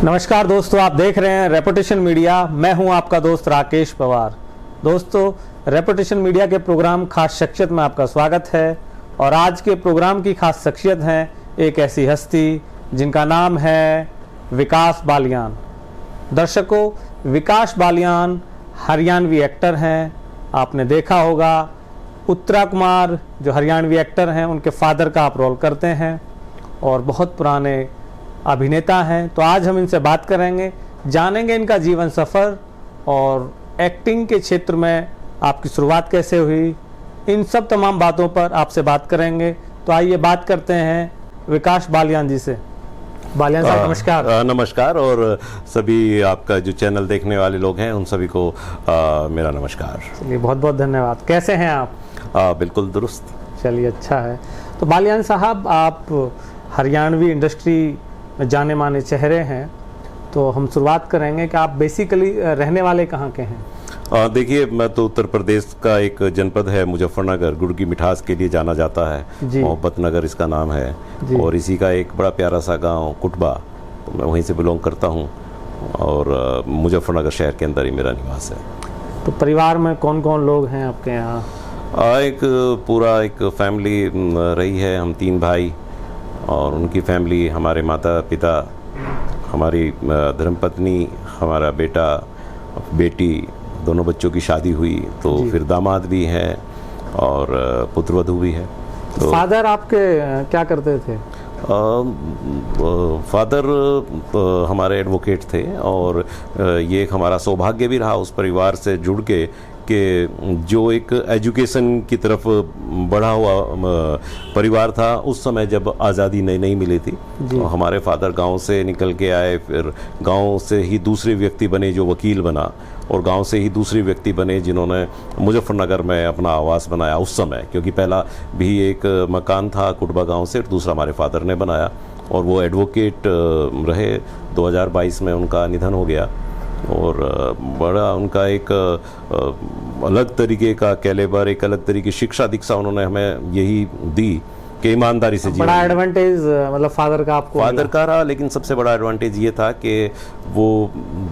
नमस्कार दोस्तों, आप देख रहे हैं रेपुटेशन मीडिया। मैं हूं आपका दोस्त राकेश पवार। दोस्तों, रेपुटेशन मीडिया के प्रोग्राम खास शख्सियत में आपका स्वागत है। और आज के प्रोग्राम की खास शख्सियत है एक ऐसी हस्ती जिनका नाम है विकास बालियान। दर्शकों, विकास बालियान हरियाणवी एक्टर हैं। आपने देखा होगा उत्तरा कुमार जो हरियाणवी एक्टर हैं, उनके फादर का आप रोल करते हैं और बहुत पुराने अभिनेता हैं। तो आज हम इनसे बात करेंगे, जानेंगे इनका जीवन सफ़र और एक्टिंग के क्षेत्र में आपकी शुरुआत कैसे हुई। इन सब तमाम बातों पर आपसे बात करेंगे। तो आइए बात करते हैं विकास बालियान जी से। बालियान साहब नमस्कार। नमस्कार, और सभी आपका जो चैनल देखने वाले लोग हैं उन सभी को मेरा नमस्कार। चलिए, बहुत बहुत धन्यवाद। कैसे हैं आप? बिल्कुल दुरुस्त। चलिए, अच्छा है। तो बालियान साहब, आप हरियाणवी इंडस्ट्री में जाने माने चेहरे हैं, तो हम शुरुआत करेंगे कि आप बेसिकली रहने वाले कहाँ के हैं? देखिए, मैं तो उत्तर प्रदेश का एक जनपद है मुजफ्फरनगर, गुड़ की मिठास के लिए जाना जाता है। मोहब्बत नगर इसका नाम है। और इसी का एक बड़ा प्यारा सा गांव कुटबा, तो मैं वहीं से बिलोंग करता हूं और मुजफ्फरनगर शहर के अंदर ही मेरा निवास है। तो परिवार में कौन कौन लोग हैं आपके यहाँ? एक पूरा एक फैमिली रही है। हम 3 भाई और उनकी फैमिली, हमारे माता पिता, हमारी धर्मपत्नी, हमारा बेटा बेटी, दोनों बच्चों की शादी हुई। तो फिर दामाद भी हैं और पुत्रवधू भी है। तो फादर आपके क्या करते थे? फादर हमारे एडवोकेट थे और ये एक हमारा सौभाग्य भी रहा उस परिवार से जुड़ के कि जो एक एजुकेशन की तरफ बढ़ा हुआ परिवार था। उस समय जब आज़ादी नई नई मिली थी, तो हमारे फादर गांव से निकल के आए। फिर गांव से ही दूसरे व्यक्ति बने जो वकील बना, और गांव से ही दूसरे व्यक्ति बने जिन्होंने मुजफ्फरनगर में अपना आवास बनाया उस समय, क्योंकि पहला भी एक मकान था कुटबा गांव से, दूसरा हमारे फादर ने बनाया। और वो एडवोकेट रहे। 2022 में उनका निधन हो गया। और बड़ा उनका एक अलग तरीके का कैलेबर, एक अलग तरीके की शिक्षा दीक्षा उन्होंने हमें यही दी कि ईमानदारी से जीना। बड़ा एडवांटेज मतलब फादर का आपको? फादर का रहा, लेकिन सबसे बड़ा एडवांटेज ये था कि वो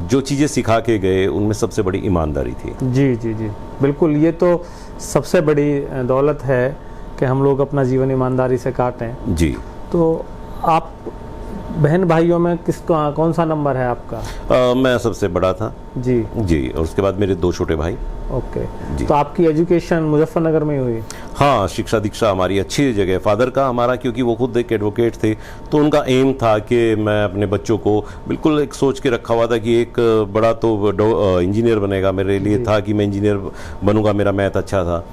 जो चीज़ें सिखा के गए उनमें सबसे बड़ी ईमानदारी थी। जी जी जी, बिल्कुल। ये तो सबसे बड़ी दौलत है कि हम लोग अपना जीवन ईमानदारी से काटें। जी। तो आप बहन भाइयों में कौन सा नंबर है आपका? मैं सबसे बड़ा था। जी जी। और उसके बाद मेरे 2 छोटे भाई। ओके। तो आपकी एजुकेशन मुजफ्फरनगर में ही हुई? हाँ, शिक्षा दीक्षा हमारी अच्छी जगह। फादर का हमारा, क्योंकि वो खुद एक एडवोकेट थे, तो उनका एम था कि मैं अपने बच्चों को बिल्कुल एक सोच के रखा हुआ था कि एक बड़ा तो इंजीनियर बनेगा। मेरे लिए था कि मैं इंजीनियर बनूंगा, मेरा मैथ अच्छा था।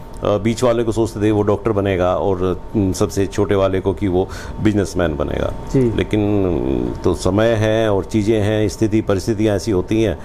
बीच वाले को सोचते थे वो डॉक्टर बनेगा, और सबसे छोटे वाले को कि वो बिजनेसमैन बनेगा। लेकिन तो समय है और चीज़ें हैं, स्थिति परिस्थितियाँ ऐसी होती हैं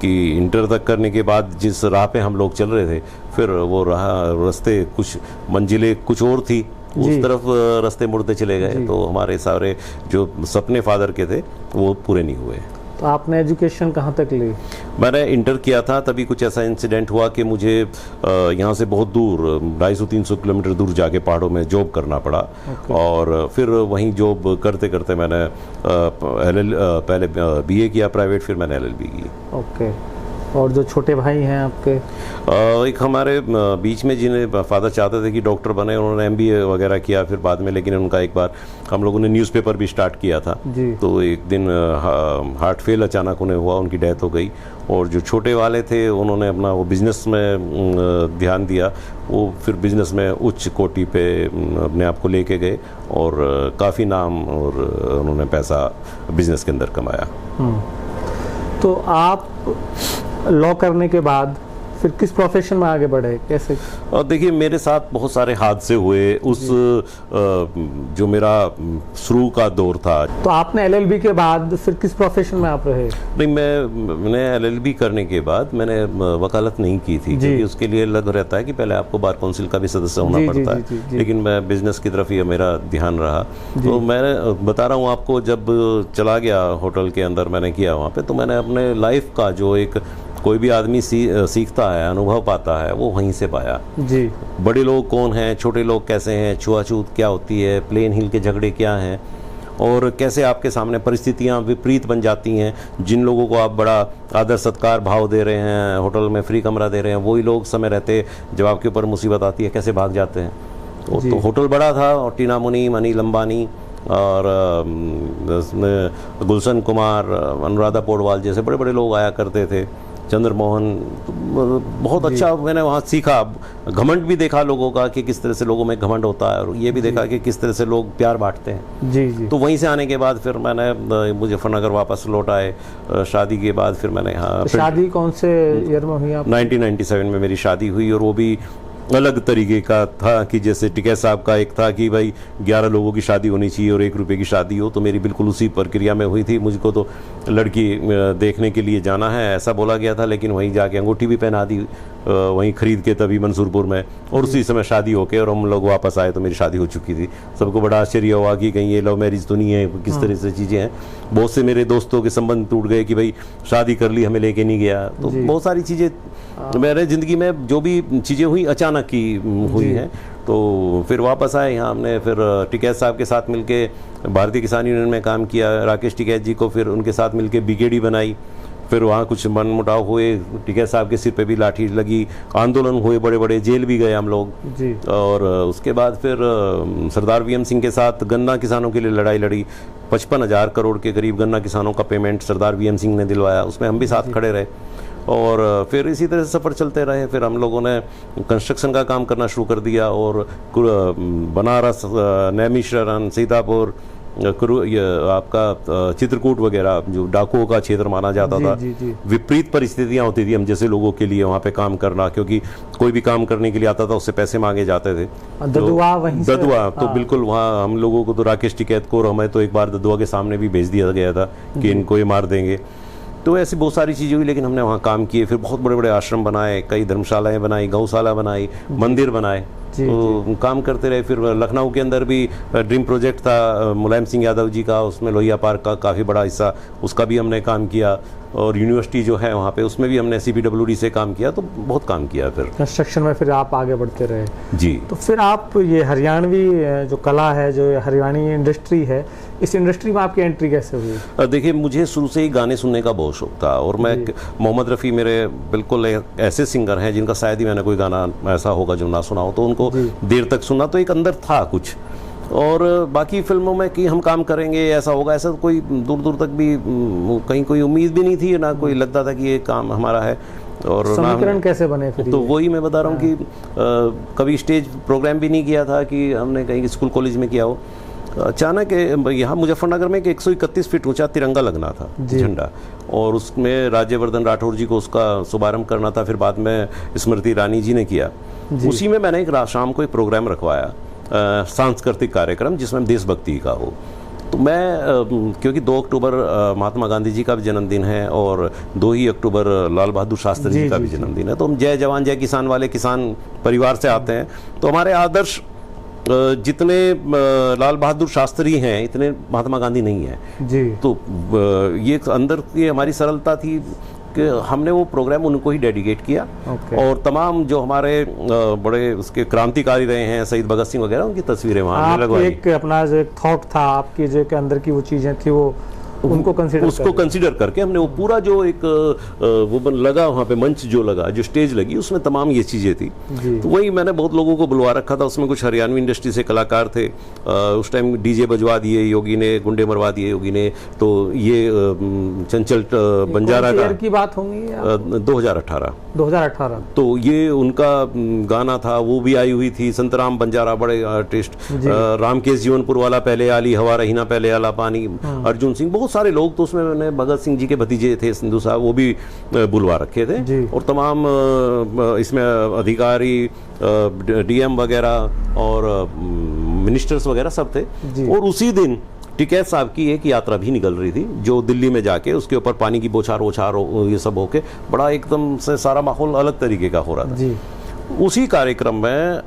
कि इंटर तक करने के बाद जिस राह पे हम लोग चल रहे थे, फिर वो रास्ते कुछ मंजिलें कुछ और थी, उस तरफ रास्ते मुड़ते चले गए। तो हमारे सारे जो सपने फादर के थे वो पूरे नहीं हुए। तो आपने एजुकेशन कहाँ तक ली? मैंने इंटर किया था, तभी कुछ ऐसा इंसिडेंट हुआ कि मुझे यहाँ से बहुत दूर 250-300 किलोमीटर दूर जाके पहाड़ों में जॉब करना पड़ा। और फिर वहीं जॉब करते करते मैंने पहले BA किया प्राइवेट, फिर मैंने LLB की। ओके। और जो छोटे भाई हैं आपके? एक हमारे बीच में जिन्हें फादर चाहते थे कि डॉक्टर बने, उन्होंने MBA वगैरह किया फिर बाद में। लेकिन उनका एक बार हम लोगों ने न्यूज़पेपर भी स्टार्ट किया था, तो एक दिन हार्ट फेल अचानक उन्हें हुआ, उनकी डेथ हो गई। और जो छोटे वाले थे उन्होंने अपना वो बिज़नेस में ध्यान दिया। वो फिर बिज़नेस में उच्च कोटि पे अपने आप को लेके गए और काफ़ी नाम और उन्होंने पैसा बिज़नेस के अंदर कमाया। तो आप लॉ करने के बाद फिर किस प्रोफेशन में आगे बढ़े, कैसे? और देखिए, मेरे साथ बहुत सारे हादसे हुए उस जो मेरा शुरू का दौर था। तो आपने LLB के बाद फिर किस प्रोफेशन में आप रहे? नहीं, मैंने LLB करने के बाद मैंने वकालत नहीं की थी, क्योंकि उसके लिए अलग रहता है कि पहले आपको बार काउंसिल का भी सदस्य होना पड़ता है। लेकिन मैं बिजनेस की तरफ ही मेरा ध्यान रहा। तो मैं बता रहा हूँ आपको, जब चला गया होटल के अंदर मैंने किया वहाँ पे, तो मैंने अपने लाइफ का जो एक कोई भी आदमी सीखता है, अनुभव पाता है, वो वहीं से पाया। जी। बड़े लोग कौन हैं, छोटे लोग कैसे हैं, छुआछूत क्या होती है, प्लेन हिल के झगड़े क्या हैं, और कैसे आपके सामने परिस्थितियाँ विपरीत बन जाती हैं। जिन लोगों को आप बड़ा आदर सत्कार भाव दे रहे हैं, होटल में फ्री कमरा दे रहे हैं, वही लोग समय रहते जब आपके ऊपर मुसीबत आती है कैसे भाग जाते हैं। तो होटल बड़ा था और टीना मुनीम, अनिल अंबानी और गुलशन कुमार, अनुराधा पौडवाल जैसे बड़े बड़े लोग आया करते थे, चंद्रमोहन। तो बहुत अच्छा मैंने वहाँ सीखा, घमंड भी देखा लोगों का कि किस तरह से लोगों में घमंड होता है, और ये भी देखा कि किस तरह से लोग प्यार बांटते हैं। जी। तो वहीं से आने के बाद फिर मैंने मुजफ्फरनगर वापस लौट आए। शादी के बाद फिर मैंने शादी कौन से ईयर में हुई आप? 1997 में मेरी शादी हुई, और वो भी अलग तरीके का था कि जैसे टिकैत साहब का एक था कि भाई 11 लोगों की शादी होनी चाहिए और 1 रुपये की शादी हो, तो मेरी बिल्कुल उसी प्रक्रिया में हुई थी। मुझको तो लड़की देखने के लिए जाना है ऐसा बोला गया था, लेकिन वहीं जाके अंगूठी भी पहना दी वहीं खरीद के तभी मंसूरपुर में, और उसी समय शादी होके और हम लोग वापस आए तो मेरी शादी हो चुकी थी। सबको बड़ा आश्चर्य हुआ कि कहीं ये लव मैरिज तो नहीं है, किस तरह से चीज़ें हैं। बहुत से मेरे दोस्तों के संबंध टूट गए कि भाई शादी कर ली, हमें लेके नहीं गया। तो बहुत सारी चीज़ें मेरे ज़िंदगी में जो भी चीज़ें हुई अचानक की हुई हैं। तो फिर वापस आए यहाँ, हमने फिर टिकैत साहब के साथ मिलके भारतीय किसान यूनियन में काम किया। राकेश टिकैत जी को फिर उनके साथ मिलके बीकेडी बनाई। फिर वहाँ कुछ मनमुटाव हुए, टिकैत साहब के सिर पे भी लाठी लगी, आंदोलन हुए बड़े बड़े, जेल भी गए हम लोग जी। और उसके बाद फिर सरदार वीएम सिंह के साथ गन्ना किसानों के लिए लड़ाई लड़ी। 55,000 करोड़ के करीब गन्ना किसानों का पेमेंट सरदार वीएम सिंह ने दिलवाया, उसमें हम भी साथ खड़े रहे। और फिर इसी तरह से सफ़र चलते रहे। फिर हम लोगों ने कंस्ट्रक्शन का काम करना शुरू कर दिया, और बनारस, नैमिषारण्य, सीतापुर, आपका चित्रकूट वगैरह जो डाकुओं का क्षेत्र माना जाता था, विपरीत परिस्थितियां होती थी हम जैसे लोगों के लिए वहाँ पे काम करना, क्योंकि कोई भी काम करने के लिए आता था उससे पैसे मांगे जाते थे। ददुआ तो बिल्कुल वहाँ हम लोगों को, तो राकेश टिकैत को और हमें तो एक बार ददुआ के सामने भी भेज दिया गया था कि इनको ये मार देंगे। तो ऐसी बहुत सारी चीज़ें हुई, लेकिन हमने वहाँ काम किए। फिर बहुत बड़े बड़े आश्रम बनाए, कई धर्मशालाएं बनाई, गौशाला बनाई, मंदिर बनाए। तो काम करते रहे। फिर लखनऊ के अंदर भी ड्रीम प्रोजेक्ट था मुलायम सिंह यादव जी का, उसमें लोहिया पार्क का काफ़ी बड़ा हिस्सा, उसका भी हमने काम किया। और यूनिवर्सिटी जो है वहाँ पे, उसमें भी हमने CPWD से काम किया। तो बहुत काम किया। फिर कंस्ट्रक्शन में फिर आप आगे बढ़ते रहे जी। तो फिर आप ये हरियाणवी जो कला है, जो हरियाणवी इंडस्ट्री है, इस इंडस्ट्री में आपकी एंट्री कैसे हुई? देखिए, मुझे शुरू से ही गाने सुनने का बहुत शौक था, और मैं मोहम्मद रफ़ी मेरे बिल्कुल ऐसे सिंगर हैं जिनका शायद ही मैंने कोई गाना ऐसा होगा जो ना सुना हो, तो उनको देर तक सुना, तो एक अंदर था कुछ। और बाकी फिल्मों में कि हम काम करेंगे, ऐसा होगा, ऐसा कोई दूर दूर तक भी कहीं कोई उम्मीद भी नहीं थी, ना कोई लगता था कि ये काम हमारा है। और समीकरण कैसे बने फिर? तो वही मैं बता रहा हूँ कि कभी स्टेज प्रोग्राम भी नहीं किया था कि हमने कहीं स्कूल कॉलेज में किया हो। अचानक यहाँ मुजफ्फरनगर में एक 131 फीट ऊंचा तिरंगा लगना था, झंडा, और उसमें राज्यवर्धन राठौर जी को उसका शुभारंभ करना था। फिर बाद में स्मृति ईरानी जी ने किया। उसी में मैंने एक शाम को एक प्रोग्राम रखवाया, सांस्कृतिक कार्यक्रम, जिसमें देशभक्ति का हो। तो मैं क्योंकि 2 अक्टूबर महात्मा गांधी जी का भी जन्मदिन है, और 2 ही अक्टूबर लाल बहादुर शास्त्री जी का भी जन्मदिन है। तो हम जय जवान जय किसान वाले किसान परिवार से आते हैं, तो हमारे आदर्श जितने लाल बहादुर शास्त्री हैं इतने महात्मा गांधी नहीं है जी। तो ये अंदर की हमारी सरलता थी कि हमने वो प्रोग्राम उनको ही डेडिकेट किया। और तमाम जो हमारे बड़े उसके क्रांतिकारी रहे हैं, शहीद भगत सिंह वगैरह, उनकी तस्वीरें वहाँ लगवाई। एक अपना जो एक थॉट था आपकी, जो के अंदर की वो चीजें थी, वो उसको कंसीडर करके हमने वो पूरा जो एक वो लगा वहाँ पे, मंच जो लगा, जो स्टेज लगी, उसमें तमाम ये चीज़ें थी। तो वही मैंने बहुत लोगों को बुलवा रखा था। उसमें कुछ हरियाणवी इंडस्ट्री से कलाकार थे। उस टाइम डीजे बजवा दिए योगी ने, गुंडे मरवा दिए योगी ने। तो ये चंचल बंजारा की बात होंगी 2018। तो ये उनका गाना था, वो भी आई हुई थी। संतराम बंजारा बड़े आर्टिस्ट, रामकेश जीवनपुर वाला, पहले आली हवा रहीना पहले आला पानी, अर्जुन सिंह, बहुत सारे लोग। तो उसमें मैंने भगत सिंह जी के भतीजे थे सिंधु साहब, वो भी बुलवा रखे थे। और तमाम इसमें अधिकारी, DM वगैरह और मिनिस्टर्स वगैरह सब थे। और उसी दिन टिकैत साहब की एक यात्रा भी निकल रही थी, जो दिल्ली में जाके उसके ऊपर पानी की बौछार ये सब होके बड़ा एकदम से सारा माहौल अलग तरीके का हो रहा था जी। उसी कार्यक्रम में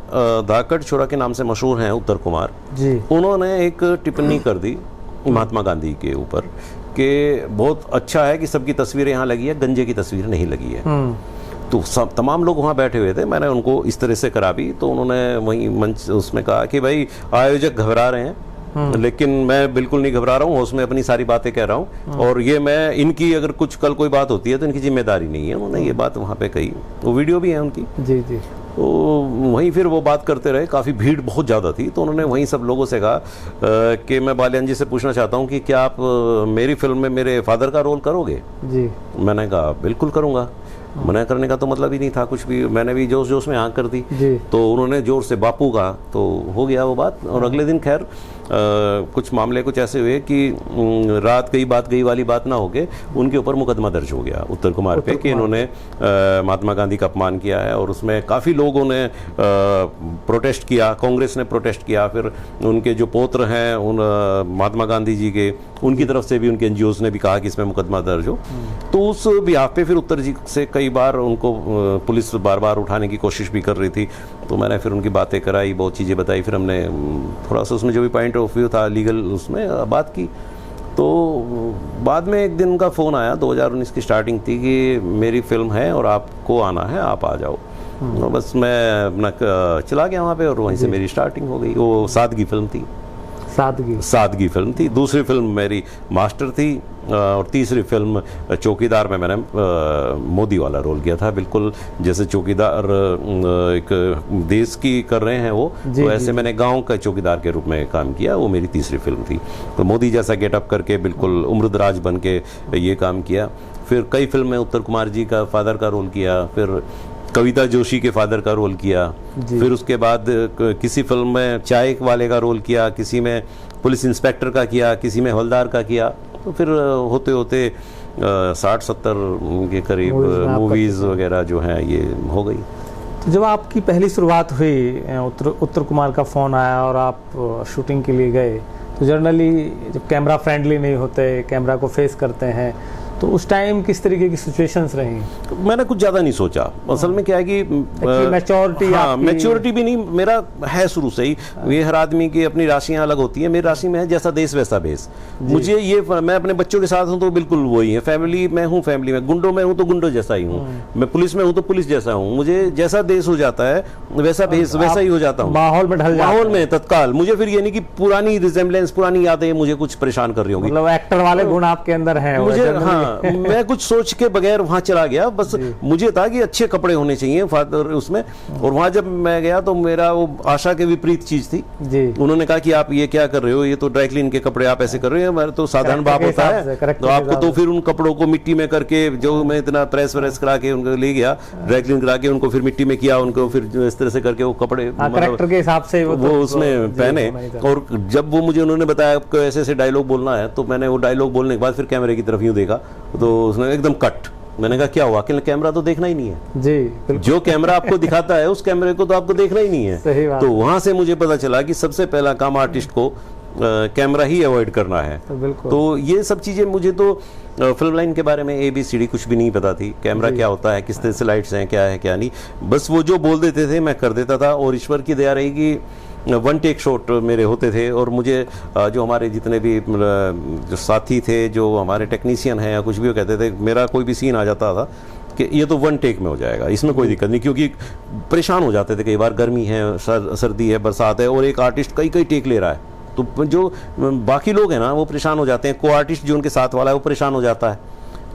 धाकड़ छोरा के नाम से मशहूर हैं उत्तर कुमार जी, उन्होंने एक टिप्पणी कर दी महात्मा गांधी के ऊपर कि बहुत अच्छा है कि सबकी तस्वीरें यहाँ लगी है, गंजे की तस्वीर नहीं लगी है। तो सब तमाम लोग वहाँ बैठे हुए थे। मैंने उनको इस तरह से करा भी, तो उन्होंने वही मंच उसमें कहा कि भाई आयोजक घबरा रहे हैं, लेकिन मैं बिल्कुल नहीं घबरा रहा हूँ, उसमें अपनी सारी बातें कह रहा हूँ। और ये मैं इनकी अगर कुछ कल कोई बात होती है तो इनकी जिम्मेदारी नहीं है, उन्होंने ये बात वहाँ पे कही, वो वीडियो भी है उनकी। जी जी। तो वहीं फिर वो बात करते रहे, काफ़ी भीड़ बहुत ज़्यादा थी, तो उन्होंने वहीं सब लोगों से कहा कि मैं बालियान जी से पूछना चाहता हूँ कि क्या आप मेरी फिल्म में मेरे फादर का रोल करोगे? जी। मैंने कहा बिल्कुल करूँगा। मना करने का तो मतलब ही नहीं था कुछ भी, मैंने भी जोश जोश में हाँ कर दी। तो उन्होंने जोर से बापू कहा, तो हो गया वो बात। और अगले दिन खैर कुछ मामले कुछ ऐसे हुए कि रात गई बात गई वाली बात ना होके उनके ऊपर मुकदमा दर्ज हो गया उत्तर कुमार पे कि इन्होंने महात्मा गांधी का अपमान किया है। और उसमें काफ़ी लोगों ने प्रोटेस्ट किया, कांग्रेस ने प्रोटेस्ट किया, फिर उनके जो पौत्र हैं उन महात्मा गांधी जी के, उनकी तरफ से भी उनके एनजीओज ने भी कहा कि इसमें मुकदमा दर्ज हो। तो उस बिहाफ पे फिर उत्तर जी से कई बार उनको पुलिस बार बार उठाने की कोशिश भी कर रही थी। तो मैंने फिर उनकी बातें कराई, बहुत चीज़ें बताई, फिर हमने थोड़ा सा उसमें जो भी पॉइंट ऑफ व्यू था लीगल उसमें बात की। तो बाद में एक दिन उनका फ़ोन आया, 2019 की स्टार्टिंग थी, कि मेरी फिल्म है और आपको आना है, आप आ जाओ। तो बस मैं अपना चला गया वहाँ पे और वहीं से मेरी स्टार्टिंग हो गई। वो सादगी फिल्म थी, सादगी फिल्म थी। दूसरी फिल्म मेरी मास्टर थी और तीसरी फिल्म चौकीदार में मैंने मोदी वाला रोल किया था। बिल्कुल जैसे चौकीदार एक देश की कर रहे हैं वो, तो ऐसे मैंने गांव का चौकीदार के रूप में काम किया। वो मेरी तीसरी फिल्म थी। तो मोदी जैसा गेटअप करके बिल्कुल उम्रदराज बन के ये काम किया। फिर कई फिल्म में उत्तर कुमार जी का फादर का रोल किया, फिर कविता जोशी के फादर का रोल किया, फिर उसके बाद किसी फिल्म में चाय वाले का रोल किया, किसी में पुलिस इंस्पेक्टर का किया, किसी में हवलदार का किया। तो फिर होते होते 60-70 के करीब मूवीज़ वगैरह जो हैं ये हो गई। तो जब आपकी पहली शुरुआत हुई, उत्तर कुमार का फ़ोन आया और आप शूटिंग के लिए गए, तो जनरली जब कैमरा फ्रेंडली नहीं होते, कैमरा को फेस करते हैं, तो उस टाइम किस तरीके की सिचुएशंस रही? मैंने कुछ ज़्यादा नहीं सोचा। असल में क्या है कि मैच्योरिटी, हाँ, मैच्योरिटी भी नहीं, मेरा है शुरू से ही। ये हर आदमी की अपनी राशियाँ अलग होती हैं, मेरी राशि में है जैसा देश वैसा भेष। मुझे ये, मैं अपने बच्चों के साथ हूँ तो बिल्कुल वही है, फैमिली में हूँ फैमिली में, गुंडों में हूँ तो गुंडों जैसा ही हूँ, मैं पुलिस में हूँ तो पुलिस जैसा हूँ। मुझे जैसा देश हो जाता है वैसा भेष वैसा ही हो जाता हूँ, माहौल में ढल, माहौल में तत्काल। मुझे फिर ये नहीं कि पुरानी रिजेम्बलेंस, पुरानी यादें मुझे कुछ परेशान कर रही होंगी। मतलब एक्टर वाले गुण आपके अंदर हैं मुझे, हाँ, मैं कुछ सोच के बगैर वहां चला गया। बस मुझे था कि अच्छे कपड़े होने चाहिए फादर उसमें। और वहां जब मैं गया तो मेरा वो आशा के विपरीत चीज थी जी। उन्होंने कहा कि आप ये क्या कर रहे हो, ये तो ड्राई क्लीन के कपड़े आप ऐसे कर रहे हो। मेरा तो साधारण बाप होता है, तो आपको तो फिर उन कपड़ों को मिट्टी में करके, जो मैं इतना प्रेस व्रेस करा के उनको ले गया, ड्राई क्लीन करा के उनको फिर मिट्टी में किया, उनको फिर इस तरह से करके वो कपड़े कैरेक्टर के हिसाब से वो उसमें पहने। और जब वो मुझे उन्होंने बताया आपको ऐसे ऐसे डायलॉग बोलना है, तो मैंने वो डायलॉग बोलने के बाद फिर कैमरे की तरफ यूं देखा, तो उसने एकदम कट। मैंने कहा क्या हुआ? कि कैमरा तो देखना ही नहीं है जी, जो कैमरा आपको दिखाता है उस कैमरे को तो आपको देखना ही नहीं है। सही बात। तो वहां से मुझे पता चला कि सबसे पहला काम आर्टिस्ट को कैमरा ही अवॉइड करना है। तो ये सब चीजें, मुझे तो फिल्म लाइन के बारे में ABCD कुछ भी नहीं पता थी। कैमरा क्या होता है, किस तरह से लाइट्स हैं, क्या है क्या नहीं, बस वो जो बोल देते थे मैं कर देता था। और ईश्वर की दया रही कि 1 टेक शॉट मेरे होते थे। और मुझे जो हमारे जितने भी जो साथी थे, जो हमारे टेक्नीशियन हैं या कुछ भी, वो कहते थे मेरा कोई भी सीन आ जाता था कि ये तो 1 टेक में हो जाएगा, इसमें कोई दिक्कत नहीं। क्योंकि परेशान हो जाते थे, कई बार गर्मी है, सर्दी है, बरसात है, और एक आर्टिस्ट कई टेक ले रहा है, तो जो बाकी लोग हैं ना वो परेशान हो जाते हैं। को आर्टिस्ट जो उनके साथ वाला है वो परेशान हो जाता है,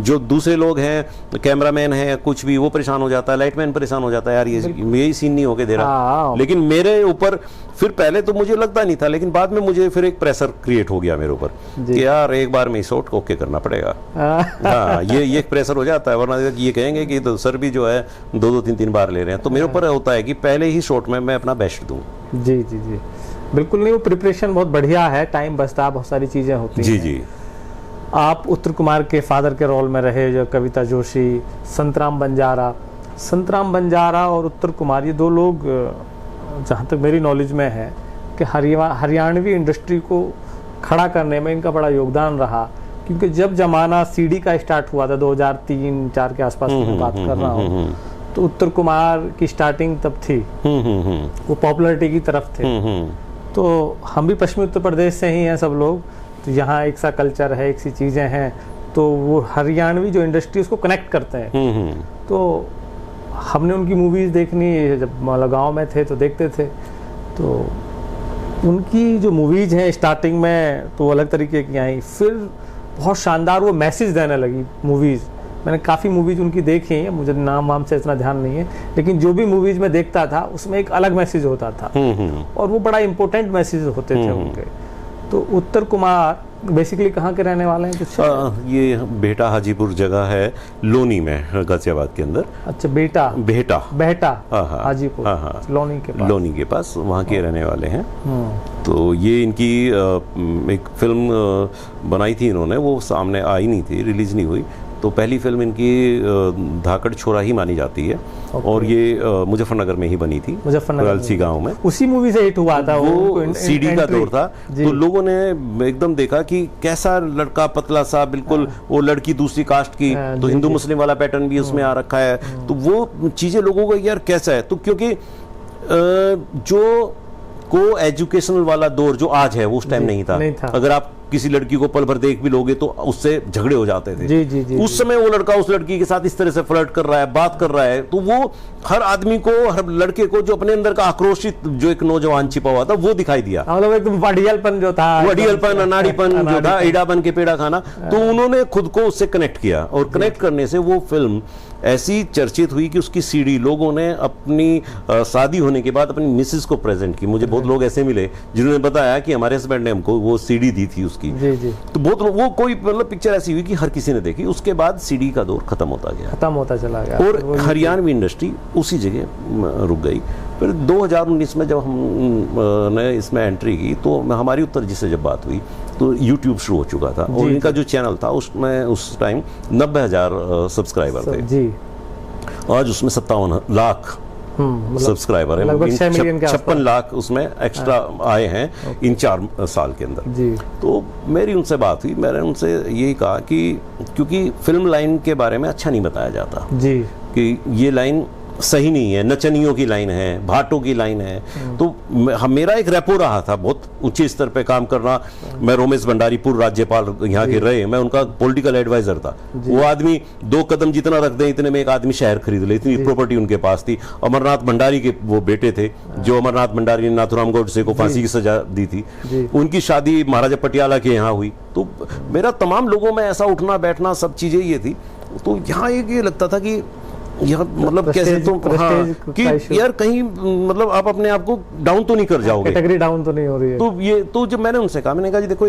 जो दूसरे लोग हैं, कैमरामैन है कुछ भी, वो परेशान हो जाता है, लाइटमैन परेशान हो जाता है, यार यही सीन नहीं होके दे रहा। लेकिन मेरे ऊपर फिर पहले तो मुझे लगता नहीं था, लेकिन बाद में मुझे फिर एक प्रेशर क्रिएट हो गया मेरे ऊपर कि यार एक बार में शॉट ओके करना पड़ेगा। हाँ, ये एक प्रेशर हो जाता है, वरना ये कहेंगे कि तो सर भी जो है 2-3 बार ले रहे हैं। तो मेरे ऊपर होता है कि पहले ही शॉट में मैं अपना बेस्ट दूं। जी जी जी, बिल्कुल नहीं, वो प्रिपरेशन बहुत बढ़िया है, टाइम बचता है, बहुत सारी चीजें होती हैं। जी। आप उत्तर कुमार के फादर के रोल में रहे, जो कविता जोशी, संतराम बंजारा और उत्तर कुमार, ये 2 लोग जहाँ तक मेरी नॉलेज में है कि हरियाणवी इंडस्ट्री को खड़ा करने में इनका बड़ा योगदान रहा। क्योंकि जब जमाना CD का स्टार्ट हुआ था 2003-4 के आसपास की बात कर रहा हूँ, तो उत्तर कुमार की स्टार्टिंग तब थी, वो पॉपुलरिटी की तरफ थे। तो हम भी पश्चिमी उत्तर प्रदेश से ही हैं सब लोग, तो यहाँ एक सा कल्चर है, एक सी चीज़ें हैं, तो वो हरियाणवी जो इंडस्ट्री उसको कनेक्ट करते हैं। तो हमने उनकी मूवीज़ देखनी, जब गाँव में थे तो देखते थे। तो उनकी जो मूवीज हैं स्टार्टिंग में तो वो अलग तरीके की आई, फिर बहुत शानदार वो मैसेज देने लगी मूवीज़। मैंने काफ़ी मूवीज़ उनकी देखी हैं, मुझे नाम वाम से इतना ध्यान नहीं है, लेकिन जो भी मूवीज़ में देखता था उसमें एक अलग मैसेज होता था और वो बड़ा इंपॉर्टेंट मैसेज होते थे उनके। तो उत्तर कुमार बेसिकली कहाँ के रहने वाले हैं कुछ? ये बेहटा हाजीपुर जगह है, लोनी में, गाजियाबाद के अंदर। अच्छा, बेहटा बेहटा हाजीपुर, लोनी के पास वहाँ के रहने वाले हैं। तो ये इनकी एक फिल्म बनाई थी इन्होंने, वो सामने आई नहीं थी, रिलीज नहीं हुई। तो पहली फिल्म इनकी धाकड़ छोरा ही मानी जाती है और ये मुजफ्फरनगर में ही बनी थी, मुजफ्फरनगर गांव में। उसी मूवी से हिट हुआ था, वो सीडी का दौर था। तो लोगों ने एकदम देखा कि कैसा लड़का, पतला सा बिल्कुल, वो लड़की दूसरी कास्ट की, तो हिंदू मुस्लिम वाला पैटर्न भी उसमें आ रखा है। तो वो चीजें लोगों को यार कैसा है, तो क्योंकि जो को एजुकेशनल वाला दौर जो आज है वो उस टाइम नहीं था। अगर आप किसी लड़की को पल भर देख भी लोगे तो उससे झगड़े हो जाते थे। जी, उस समय वो लड़का उस लड़की के साथ इस तरह से फ्लर्ट कर रहा है, बात कर रहा है, तो वो हर आदमी को, हर लड़के को जो अपने अंदर का आक्रोशित जो एक नौजवान छिपा हुआ था वो दिखाई दिया। मतलब एकदम वडियलपन जो था, वडियलपन, अनाड़ीपन जो था, ईड़ा बन के पेड़ा खाना, तो उन्होंने खुद को उससे कनेक्ट किया और कनेक्ट करने से वो फिल्म ऐसी चर्चित हुई कि उसकी सीडी लोगों ने अपनी शादी होने के बाद अपनी मिसेस को प्रेजेंट की। मुझे बहुत लोग ऐसे मिले जिन्होंने बताया कि हमारे हस्बैंड ने हमको वो सीडी दी थी उसकी। जी। तो बहुत वो कोई मतलब पिक्चर ऐसी हुई कि हर किसी ने देखी। उसके बाद सीडी का दौर खत्म होता गया, खत्म होता चला गया और हरियाणवी इंडस्ट्री उसी जगह रुक गई। फिर 2019 में जब हमने इसमें एंट्री की तो हमारी उत्तर जी से जब बात हुई तो YouTube शुरू हो चुका था और इनका जो चैनल था उसमें उस टाइम 90,000 सब्सक्राइबर थे जी। आज उसमें 57 लाख सब्सक्राइबर है, 56 लाख उसमें एक्स्ट्रा आए हैं इन 4 साल के अंदर जी। तो मेरी उनसे बात हुई, मैंने उनसे यही कहा कि क्योंकि फिल्म लाइन के बारे में अच्छा नहीं बताया जाता जी, कि ये लाइन सही नहीं है, नचनियों की लाइन है, भाटों की लाइन है। तो मेरा एक रेपो रहा था बहुत ऊंचे स्तर पे काम करना। मैं रोमेश भंडारी पूर्व राज्यपाल यहाँ के रहे, मैं उनका पॉलिटिकल एडवाइजर था। वो आदमी 2 कदम जितना रख दे इतने में एक आदमी शहर खरीद ले, इतनी प्रॉपर्टी उनके पास थी। अमरनाथ भंडारी के वो बेटे थे, जो अमरनाथ भंडारी ने नाथुराम गोडसे को फांसी की सजा दी थी, उनकी शादी महाराजा पटियाला के यहाँ हुई। तो मेरा तमाम लोगों में ऐसा उठना बैठना सब चीजें ये थी। तो यहाँ एक ये लगता था कि यह मतलब कैसे तो कि यार कहीं मतलब आप अपने आप को डाउन तो नहीं कर जाओगे, कैटेगरी डाउन तो नहीं हो रही है। तो ये तो जब मैंने उनसे कहा, मैंने कहा जी देखो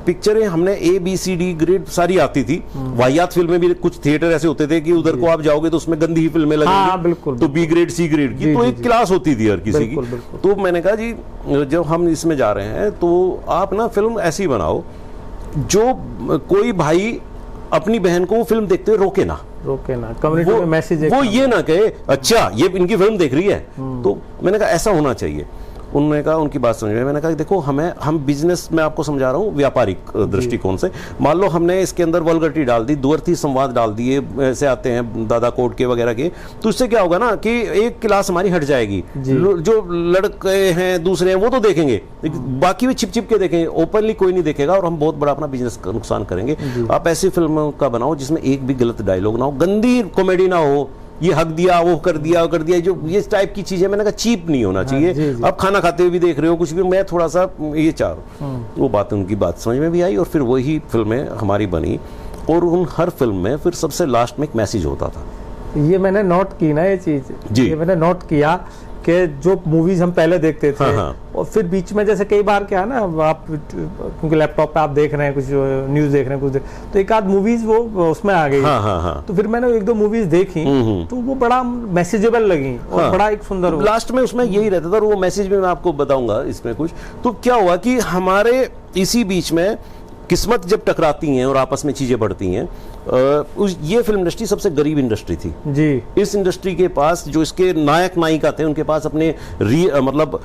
पिक्चरें हमने ABCD ग्रेड सारी आती थी। वाहियात फिल्में भी कुछ थिएटर ऐसे होते थे कि उधर को आप जाओगे तो उसमें गंदी ही फिल्में लगेंगी, तो B ग्रेड C ग्रेड की तो एक क्लास होती थी हर किसी की। तो मैंने कहा जी जब हम इसमें जा रहे हैं तो आप ना फिल्म ऐसी बनाओ जो कोई भाई अपनी बहन को वो फिल्म देखते हुए रोके ना, कम्युनिटी में मैसेज वो ये ना कहे अच्छा ये इनकी फिल्म देख रही है। तो मैंने कहा ऐसा होना चाहिए। उन्होंने कहा, उनकी बात समझ में, मैंने कहा देखो हम बिजनेस में आपको समझा रहा हूँ व्यापारिक दृष्टिकोण से। मान लो हमने इसके अंदर वल्गरिटी डाल दी, दुअर्थी संवाद डाल दिए, ऐसे आते हैं दादा कोड के वगैरह के, तो इससे क्या होगा ना कि एक क्लास हमारी हट जाएगी। जो लड़के हैं दूसरे हैं वो तो देखेंगे, बाकी भी छिप छिप के देखेंगे, ओपनली कोई नहीं देखेगा और हम बहुत बड़ा अपना बिजनेस का नुकसान करेंगे। आप ऐसी फिल्मों का बनाओ जिसमें एक भी गलत डायलॉग ना हो, गंदी कॉमेडी ना हो, ये हक दिया वो कर दिया जो ये टाइप की चीजें, मैंने कहा चीप नहीं होना चाहिए। आप खाना खाते हुए भी देख रहे हो कुछ भी, मैं थोड़ा सा ये चाह रहा हूँ। वो बात उनकी बात समझ में भी आई और फिर वही फिल्में हमारी बनी और उन हर फिल्म में फिर सबसे लास्ट में एक मैसेज होता था। ये मैंने नोट की ना ये चीज, ये मैंने नोट किया कि जो मूवीज हम पहले देखते थे और फिर बीच में जैसे कई बार क्या है ना, आप क्योंकि लैपटॉप पे आप देख रहे हैं कुछ न्यूज देख रहे हैं कुछ तो एक आध मूवीज वो उसमें आ गई। तो फिर मैंने 1-2 मूवीज देखी तो वो बड़ा मैसेजेबल लगी और बड़ा एक सुंदर लास्ट में उसमें यही रहता था। और वो मैसेज में मैं आपको बताऊंगा इसमें कुछ। तो क्या हुआ कि हमारे इसी बीच में किस्मत जब टकराती हैं और आपस में चीजें बढ़ती हैं, ये फिल्म इंडस्ट्री सबसे गरीब इंडस्ट्री थी जी। इस इंडस्ट्री के पास जो इसके नायक नायिका थे उनके पास अपने मतलब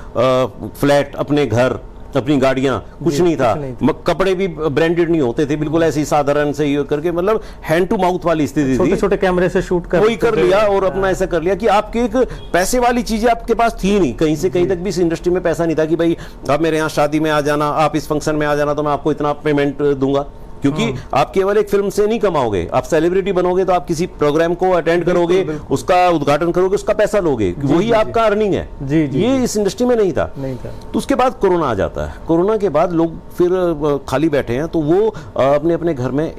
फ्लैट, अपने घर, अपनी गाड़ियां कुछ नहीं था। कपड़े भी ब्रांडेड नहीं होते थे, बिल्कुल ऐसे ही साधारण से ही करके, मतलब हैंड टू माउथ वाली स्थिति थी। छोटे-छोटे कैमरे से शूट कर कोई कर लिया और अपना ऐसा कर लिया कि आपके एक पैसे वाली चीजें आपके पास थी नहीं। कहीं से कहीं तक भी इस इंडस्ट्री में पैसा नहीं था कि भाई आप मेरे यहाँ शादी में आ जाना, आप इस फंक्शन में आ जाना तो मैं आपको इतना पेमेंट दूंगा। क्योंकि आप केवल एक फिल्म से नहीं कमाओगे, आप सेलिब्रिटी बनोगे तो आप किसी प्रोग्राम को अटेंड करोगे, उसका उद्घाटन करोगे, उसका पैसा लोगे, वही आपका अर्निंग है। ये इस इंडस्ट्री में नहीं था। तो उसके बाद कोरोना आ जाता है। कोरोना के बाद लोग फिर खाली बैठे हैं, तो वो अपने अपने घर में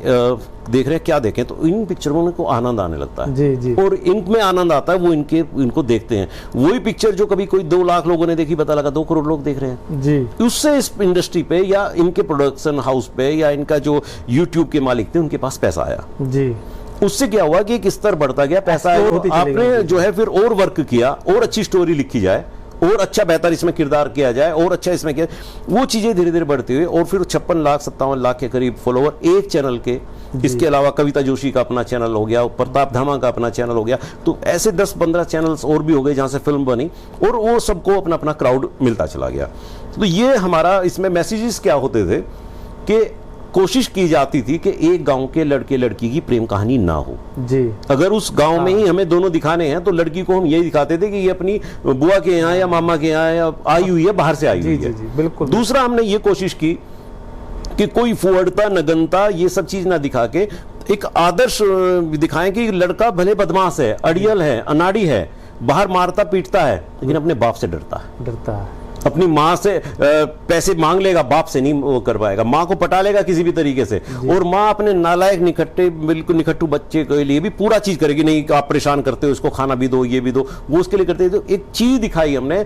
देख रहे हैं, क्या देखें, तो इन पिक्चरों को आनंद आने लगता है और इनमें आनंद आता है, वो इनको देखते हैं। वही पिक्चर जो कभी कोई 2 लाख लोगों ने देखी, पता लगा 2 करोड़ लोग देख रहे हैं जी। उससे इस इंडस्ट्री पे या इनके प्रोडक्शन हाउस पे या इनका जो यूट्यूब के मालिक थे, उनके पास पैसा आया जी। उससे क्या हुआ कि एक स्तर बढ़ता गया, पैसा आया, आपने जो है फिर और वर्क किया, और अच्छी स्टोरी लिखी जाए, और अच्छा बेहतर इसमें किरदार किया जाए, और अच्छा इसमें किया, वो चीजें धीरे धीरे बढ़ती हुई, और फिर 56 लाख 57 लाख के करीब फॉलोवर एक चैनल के। इसके अलावा कविता जोशी का अपना चैनल हो गया, प्रताप धर्मा का अपना चैनल हो गया, तो ऐसे 10-15 चैनल्स और भी हो गए जहां से फिल्म बनी, और वो सबको अपना अपना क्राउड मिलता चला गया। तो ये हमारा इसमें मैसेजेस क्या होते थे कि कोशिश की जाती थी कि एक गांव के लड़के लड़की की प्रेम कहानी ना हो जी। अगर उस गांव में ही हमें दोनों दिखाने हैं, तो लड़की को हम यही दिखाते थे कि ये अपनी बुआ के यहाँ या मामा के यहाँ या आई हुई है, बाहर से आई हुई है। बिल्कुल। दूसरा, हमने ये कोशिश की कि कोई फुअड़ता, नगनता, ये सब चीज ना दिखा के एक आदर्श दिखाएं कि लड़का भले बदमाश है, अड़ियल है, अनाड़ी है, बाहर मारता पीटता है, लेकिन अपने बाप से डरता है। अपनी माँ से पैसे मांग लेगा, बाप से नहीं वो कर पाएगा। माँ को पटा लेगा किसी भी तरीके से, और माँ अपने नालायक बिल्कुल निकट्टू बच्चे के लिए भी पूरा चीज करेगी। नहीं, आप परेशान करते हो, इसको खाना भी दो, ये भी दो, वो उसके लिए करते हैं। तो एक चीज दिखाई हमने,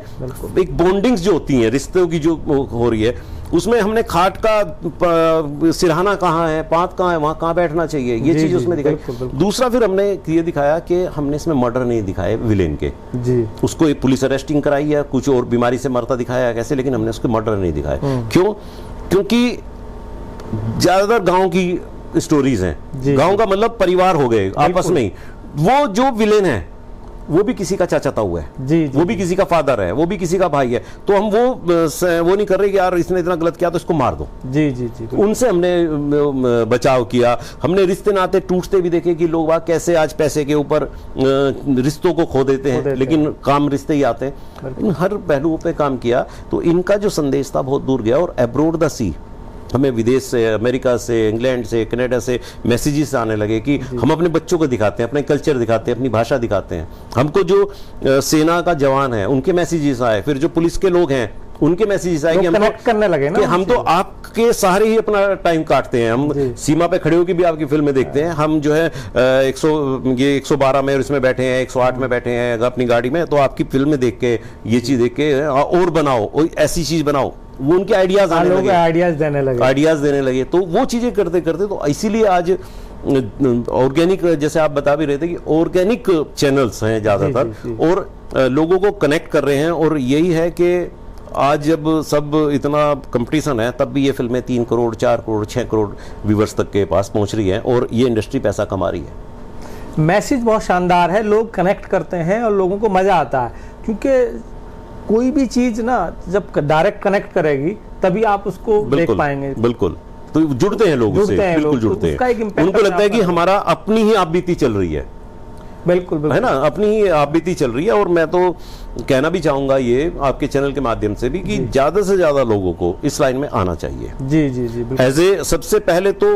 एक बॉन्डिंग्स जो होती हैं, रिश्तों की जो हो रही है, उसमें हमने खाट का सिरहाना कहाँ है, पात कहाँ है, वहां कहाँ बैठना चाहिए, ये चीज उसमें दिखाई। दूसरा, फिर हमने ये दिखाया कि हमने इसमें मर्डर नहीं दिखाए विलेन के जी। उसको एक पुलिस अरेस्टिंग कराई है, कुछ और बीमारी से मरता दिखाया कैसे, लेकिन हमने उसके मर्डर नहीं दिखाए। क्यों? क्योंकि ज्यादातर गांव की स्टोरीज हैं, गांव का मतलब परिवार हो गए आपस में ही। वो जो विलेन है वो भी किसी का चाचा ताऊ है जी, वो भी किसी का फादर है, वो भी किसी का भाई है। तो हम वो नहीं कर रहे कि यार इसने इतना गलत किया तो इसको मार दो जी जी जी। उनसे हमने बचाव किया। हमने रिश्ते नाते टूटते भी देखे कि लोग वहाँ कैसे आज पैसे के ऊपर रिश्तों को खो देते हैं, लेकिन काम रिश्ते ही आते हैं। इन हर पहलुओं पे काम किया, तो इनका जो संदेश था बहुत दूर गया। और अब्रोड द सी, हमें विदेश से, अमेरिका से, इंग्लैंड से, कनाडा से मैसेजेस आने लगे कि हम अपने बच्चों को दिखाते हैं, अपने कल्चर दिखाते हैं, अपनी भाषा दिखाते हैं। हमको जो सेना का जवान है उनके मैसेजेस आए, फिर जो पुलिस के लोग हैं उनके मैसेजेस आए कि हम करने लगे ना, कि हम तो आपके सहारे ही अपना टाइम काटते हैं। हम सीमा पे खड़े होकर भी आपकी फिल्में देखते हैं। हम जो है 112 में और इसमें बैठे हैं, 108 में बैठे हैं अपनी गाड़ी में, तो आपकी फिल्में देख के, ये चीज देख के और बनाओ, ऐसी चीज बनाओ। वो उनके आइडियाज आइडियाज देने लगे। तो वो चीजें करते करते, तो इसीलिए आज ऑर्गेनिक, जैसे आप बता भी रहे थे कि ऑर्गेनिक चैनल्स हैं ज्यादातर, और लोगों को कनेक्ट कर रहे हैं। और यही है कि आज जब सब इतना कंपटीशन है, तब भी ये फिल्में 3 करोड़ 4 करोड़ 6 करोड़ व्यूवर्स तक के पास पहुंच रही है, और ये इंडस्ट्री पैसा कमा रही है। मैसेज बहुत शानदार है, लोग कनेक्ट करते हैं और लोगों को मजा आता है, क्योंकि कोई भी चीज ना जब डायरेक्ट कनेक्ट करेगी तभी आप उसको देख पाएंगे। बिल्कुल। तो जुड़ते हैं लोग उससे, बिल्कुल जुड़ते हैं। उनको लगता है कि हमारा अपनी ही आप बीती चल रही है। बिल्कुल है ना, अपनी ही आप बीती चल रही है। और मैं तो कहना भी चाहूंगा ये आपके चैनल के माध्यम से भी कि ज्यादा से ज्यादा लोगों को इस लाइन में आना चाहिए। जी जी जी। एज ए, सबसे पहले तो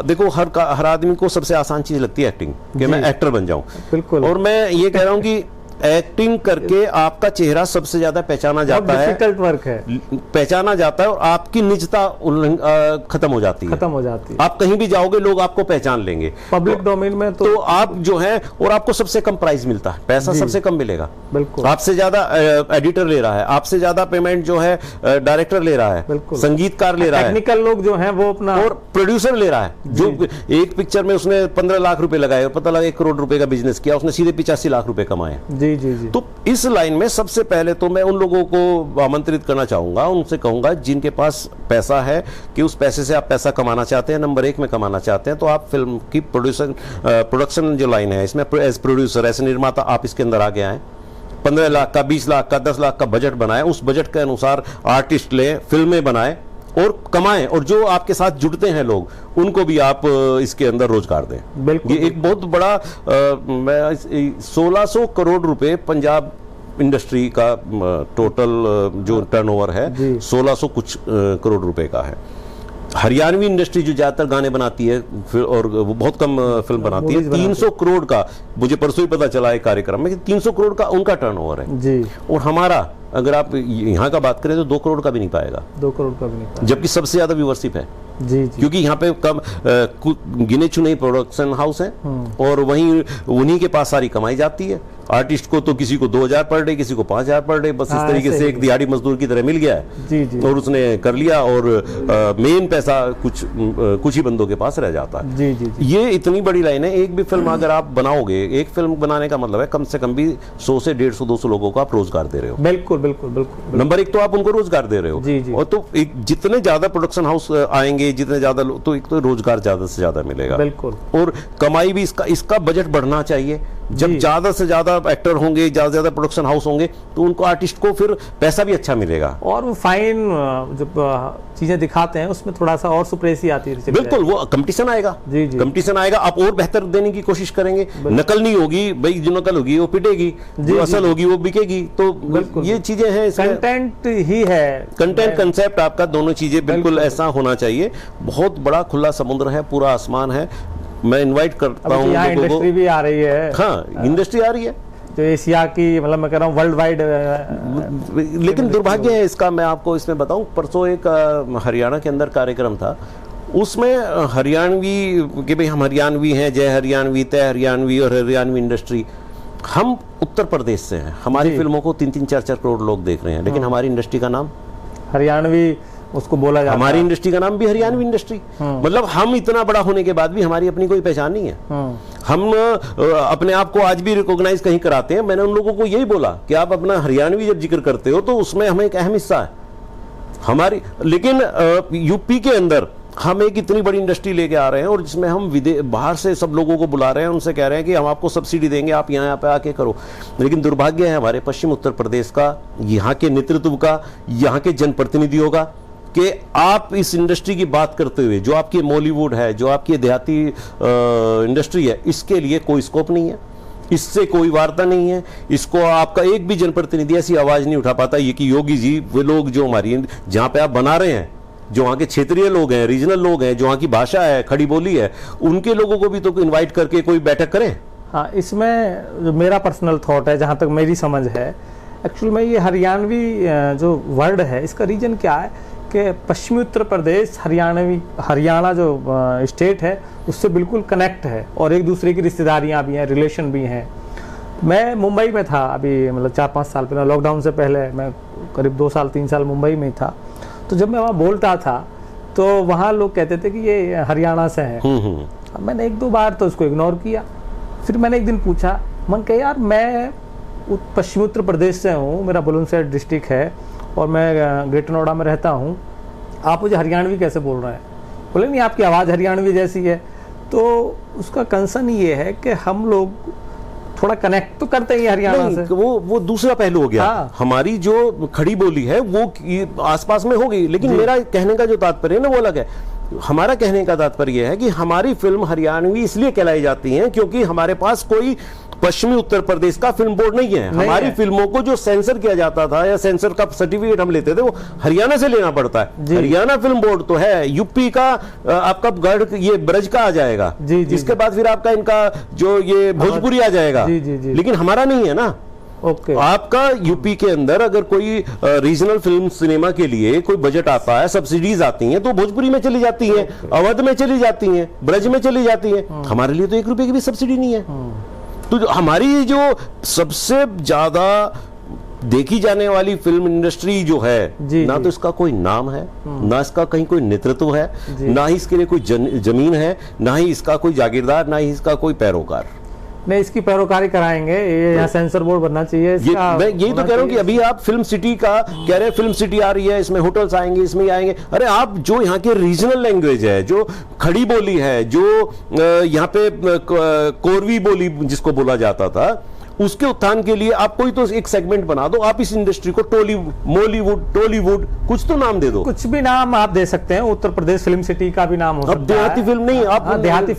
देखो, हर आदमी को सबसे आसान चीज लगती है एक्टिंग, कि मैं एक्टर बन जाऊं। बिल्कुल। और मैं ये कह रहा हूं कि एक्टिंग करके आपका चेहरा सबसे ज्यादा पहचाना जाता है, डिफिकल्ट वर्क है, पहचाना जाता है, और आपकी निजता खत्म हो जाती है। आप कहीं भी जाओगे लोग आपको पहचान लेंगे पब्लिक डोमेन में, तो आप जो है, और आपको सबसे कम प्राइस मिलता है, पैसा सबसे कम मिलेगा। बिल्कुल। आपसे ज्यादा एडिटर ले रहा है, आपसे ज्यादा पेमेंट जो है डायरेक्टर ले रहा है, संगीतकार ले रहा है, टेक्निकल लोग जो है वो अपना, और प्रोड्यूसर ले रहा है, जो एक पिक्चर में उसने 15 लाख रुपए लगाए और पता लगा 1 करोड़ रुपए का बिजनेस किया, उसने सीधे 85 लाख रुपए कमाए। जी जी जी। तो इस लाइन में सबसे पहले तो मैं उन लोगों को आमंत्रित करना चाहूंगा, उनसे कहूंगा जिनके पास पैसा है, कि उस पैसे से आप पैसा कमाना चाहते हैं, नंबर 1 में कमाना चाहते हैं, तो आप फिल्म की प्रोडक्शन जो लाइन है, इसमें एज प्रोड्यूसर, ऐसे निर्माता, आप इसके अंदर आगे आए। 15 लाख का, 20 लाख का, 10 लाख का बजट बनाए, उस बजट के अनुसार आर्टिस्ट ले, फिल्में बनाए और कमाएं, और जो आपके साथ जुड़ते हैं लोग, उनको भी आप इसके अंदर रोजगार दें। बिल्कुल। ये एक बहुत बड़ा 1600 करोड़ रुपए पंजाब इंडस्ट्री का टोटल जो टर्नओवर है, 1600 कुछ करोड़ रुपए का है। हरियाणवी इंडस्ट्री जो ज्यादातर गाने बनाती है और वो बहुत कम फिल्म बनाती है, 300 करोड़ का, मुझे परसों ही पता चला एक कार्यक्रम में कि 300 करोड़ का उनका टर्नओवर है जी। और हमारा अगर आप यहाँ का बात करें तो 2 करोड़ का भी नहीं पाएगा, 2 करोड़ का भी नहीं पाएगा, जबकि सबसे ज्यादा व्यूअरशिप है जी जी। क्योंकि यहाँ पे कम गिने चुने प्रोडक्शन हाउस हैं और वहीं उन्हीं के पास सारी कमाई जाती है। आर्टिस्ट को तो किसी को 2000 पर डे, किसी को 5000 पर डे, बस इस तरीके से एक दिहाड़ी मजदूर की तरह मिल गया है जी जी। और उसने कर लिया और मेन पैसा कुछ ही बंदों के पास रह जाता है जी जी जी। ये इतनी बड़ी लाइन है। एक भी फिल्म अगर आप बनाओगे, एक फिल्म बनाने का मतलब है कम से कम भी 100 से 150-200 लोगों को आप रोजगार दे रहे हो। बिल्कुल बिल्कुल बिल्कुल। नंबर एक तो आप उनको रोजगार दे रहे हो जी जी। और तो जितने ज्यादा प्रोडक्शन हाउस आएंगे, जितने ज्यादा तो एक तो रोजगार ज्यादा से ज्यादा मिलेगा बिल्कुल, और कमाई भी इसका बजट बढ़ना चाहिए। जब ज्यादा से ज्यादा एक्टर होंगे, ज्यादा से ज्यादा प्रोडक्शन हाउस होंगे तो उनको आर्टिस्ट को फिर पैसा भी अच्छा मिलेगा और वो फाइन जब चीजें दिखाते हैं उसमें थोड़ा सा और सुप्रेसी आती है। बिल्कुल, वो कंपटीशन आएगा जी जी। कंपटीशन आएगा, आप और बेहतर देने की कोशिश करेंगे। नकल नहीं होगी भाई, जो नकल होगी वो पिटेगी, जो असल होगी वो बिकेगी। तो ये चीजें हैं, कंटेंट ही है, कंटेंट कंसेप्ट आपका, दोनों चीजें बिल्कुल ऐसा होना चाहिए। बहुत बड़ा खुला समुद्र है, पूरा आसमान है। मैं इनवाइट करता हूँ लोगों को। इंडस्ट्री भी आ रही है, हाँ इंडस्ट्री आ रही है जो एशिया की, मतलब मैं कह रहा हूँ वर्ल्ड वाइड। लेकिन दुर्भाग्य है इसका, मैं आपको इसमें बताऊं, परसों एक हरियाणा के अंदर कार्यक्रम था, उसमें हरियाणवी कि भाई हम हरियाणवी हैं, जय हरियाणवी, तय हरियाणवी और हरियाणवी इंडस्ट्री। हम उत्तर प्रदेश से हैं, हमारी फिल्मों को 3-3, 4-4 करोड़ लोग देख रहे हैं, लेकिन हमारी इंडस्ट्री का नाम हरियाणवी उसको बोला जाता है। हमारी इंडस्ट्री का नाम भी हरियाणवी इंडस्ट्री। मतलब हम इतना बड़ा होने के बाद भी हमारी अपनी कोई पहचान नहीं है। हम अपने आप को आज भी रिकॉग्नाइज कहीं कराते हैं। मैंने उन लोगों को यही बोला कि आप अपना हरियाणवी जब जिक्र करते हो तो उसमें हमें एक अहम हिस्सा है हमारी। लेकिन यूपी के अंदर हम एक इतनी बड़ी इंडस्ट्री लेके आ रहे हैं और जिसमें हम बाहर से सब लोगों को बुला रहे हैं, उनसे कह रहे हैं कि हम आपको सब्सिडी देंगे, आप यहाँ पे आके करो। लेकिन दुर्भाग्य है हमारे पश्चिम उत्तर प्रदेश का, यहाँ के नेतृत्व का, यहाँ के जनप्रतिनिधियों का, कि आप इस इंडस्ट्री की बात करते हुए, जो आपकी बॉलीवुड है, जो आपकी देहाती इंडस्ट्री है, इसके लिए कोई स्कोप नहीं है, इससे कोई वार्ता नहीं है। इसको आपका एक भी जनप्रतिनिधि ऐसी आवाज नहीं उठा पाता ये कि योगी जी, वे लोग जो हमारी जहां पे आप बना रहे हैं, जो वहाँ के क्षेत्रीय लोग हैं, रीजनल लोग हैं, जो वहाँ की भाषा है, खड़ी बोली है, उनके लोगों को भी तो इनवाइट करके कोई बैठक करें। हाँ, इसमें जो मेरा पर्सनल थॉट है, जहाँ तक मेरी समझ है, एक्चुअल में ये हरियाणवी जो वर्ड है, इसका रीजन क्या है कि पश्चिमी उत्तर प्रदेश हरियाणा जो स्टेट है उससे बिल्कुल कनेक्ट है और एक दूसरे की रिश्तेदारियाँ भी हैं, रिलेशन भी हैं। मैं मुंबई में था अभी, मतलब 4-5 साल पहले, लॉकडाउन से पहले मैं करीब 2 साल 3 साल मुंबई में था। तो जब मैं वहाँ बोलता था तो वहाँ लोग कहते थे कि ये हरियाणा से है। मैंने 1-2 बार तो उसको इग्नोर किया। फिर मैंने एक दिन पूछा, मन कहा यार मैं पश्चिमी उत्तर प्रदेश से हूँ, मेरा बुलंदशहर डिस्ट्रिक्ट है और मैं ग्रेटर नोएडा में रहता हूँ, आप मुझे हरियाणवी कैसे बोल रहे हैं? बोले नहीं, आपकी आवाज़ हरियाणवी जैसी है। तो उसका कंसर्न ये है कि हम लोग थोड़ा कनेक्ट तो करते हैं हरियाणा से। वो दूसरा पहलू हो गया। हाँ। हमारी जो खड़ी बोली है वो आसपास में होगी, लेकिन मेरा कहने का जो तात्पर्य है ना वो अलग है। हमारा कहने का तात्पर्य है कि हमारी फिल्म हरियाणवी इसलिए कहलाई जाती है क्योंकि हमारे पास कोई पश्चिमी उत्तर प्रदेश का फिल्म बोर्ड नहीं है। हमारी फिल्मों को जो सेंसर किया जाता था या सेंसर का सर्टिफिकेट हम लेते थे वो हरियाणा से लेना पड़ता है। हरियाणा फिल्म बोर्ड तो है, यूपी का आपका गढ़ ये ब्रज का आ जाएगा, इसके बाद फिर आपका इनका जो ये भोजपुरी आ जाएगा, लेकिन हमारा नहीं है ना। आपका यूपी के अंदर अगर कोई रीजनल फिल्म सिनेमा के लिए कोई बजट आता है, सब्सिडीज आती हैं, तो भोजपुरी में चली जाती हैं, अवध में चली जाती हैं, ब्रज में चली जाती हैं। हमारे लिए तो 1 रुपए की भी सब्सिडी नहीं है। तो हमारी जो सबसे ज्यादा देखी जाने वाली फिल्म इंडस्ट्री जो है, ना तो इसका कोई नाम है, ना इसका कहीं कोई नेतृत्व है, ना ही इसके लिए कोई जमीन है, ना ही इसका कोई जागीरदार, ना ही इसका कोई पैरोकार। नहीं, इसकी पैरोकारी कराएंगे, ये यहाँ सेंसर बोर्ड बनना चाहिए। मैं यही तो कह रहा हूँ कि अभी आप फिल्म सिटी का कह रहे हैं, फिल्म सिटी आ रही है, इसमें होटल्स आएंगे, इसमें आएंगे। अरे आप जो यहाँ के रीजनल लैंग्वेज है, जो खड़ी बोली है, जो यहाँ पे कोरवी बोली जिसको बोला जाता था, उसके उत्थान के लिए आप कोई तो एक सेगमेंट बना दो, आप इस इंडस्ट्री को मोलीवुड, टॉलीवुड, कुछ तो नाम दे दो। कुछ भी नाम आप दे सकते हैं, उत्तर प्रदेश फिल्म सिटी का भी नाम हो सकता है। अब देहाती फिल्म नहीं, आप देहाती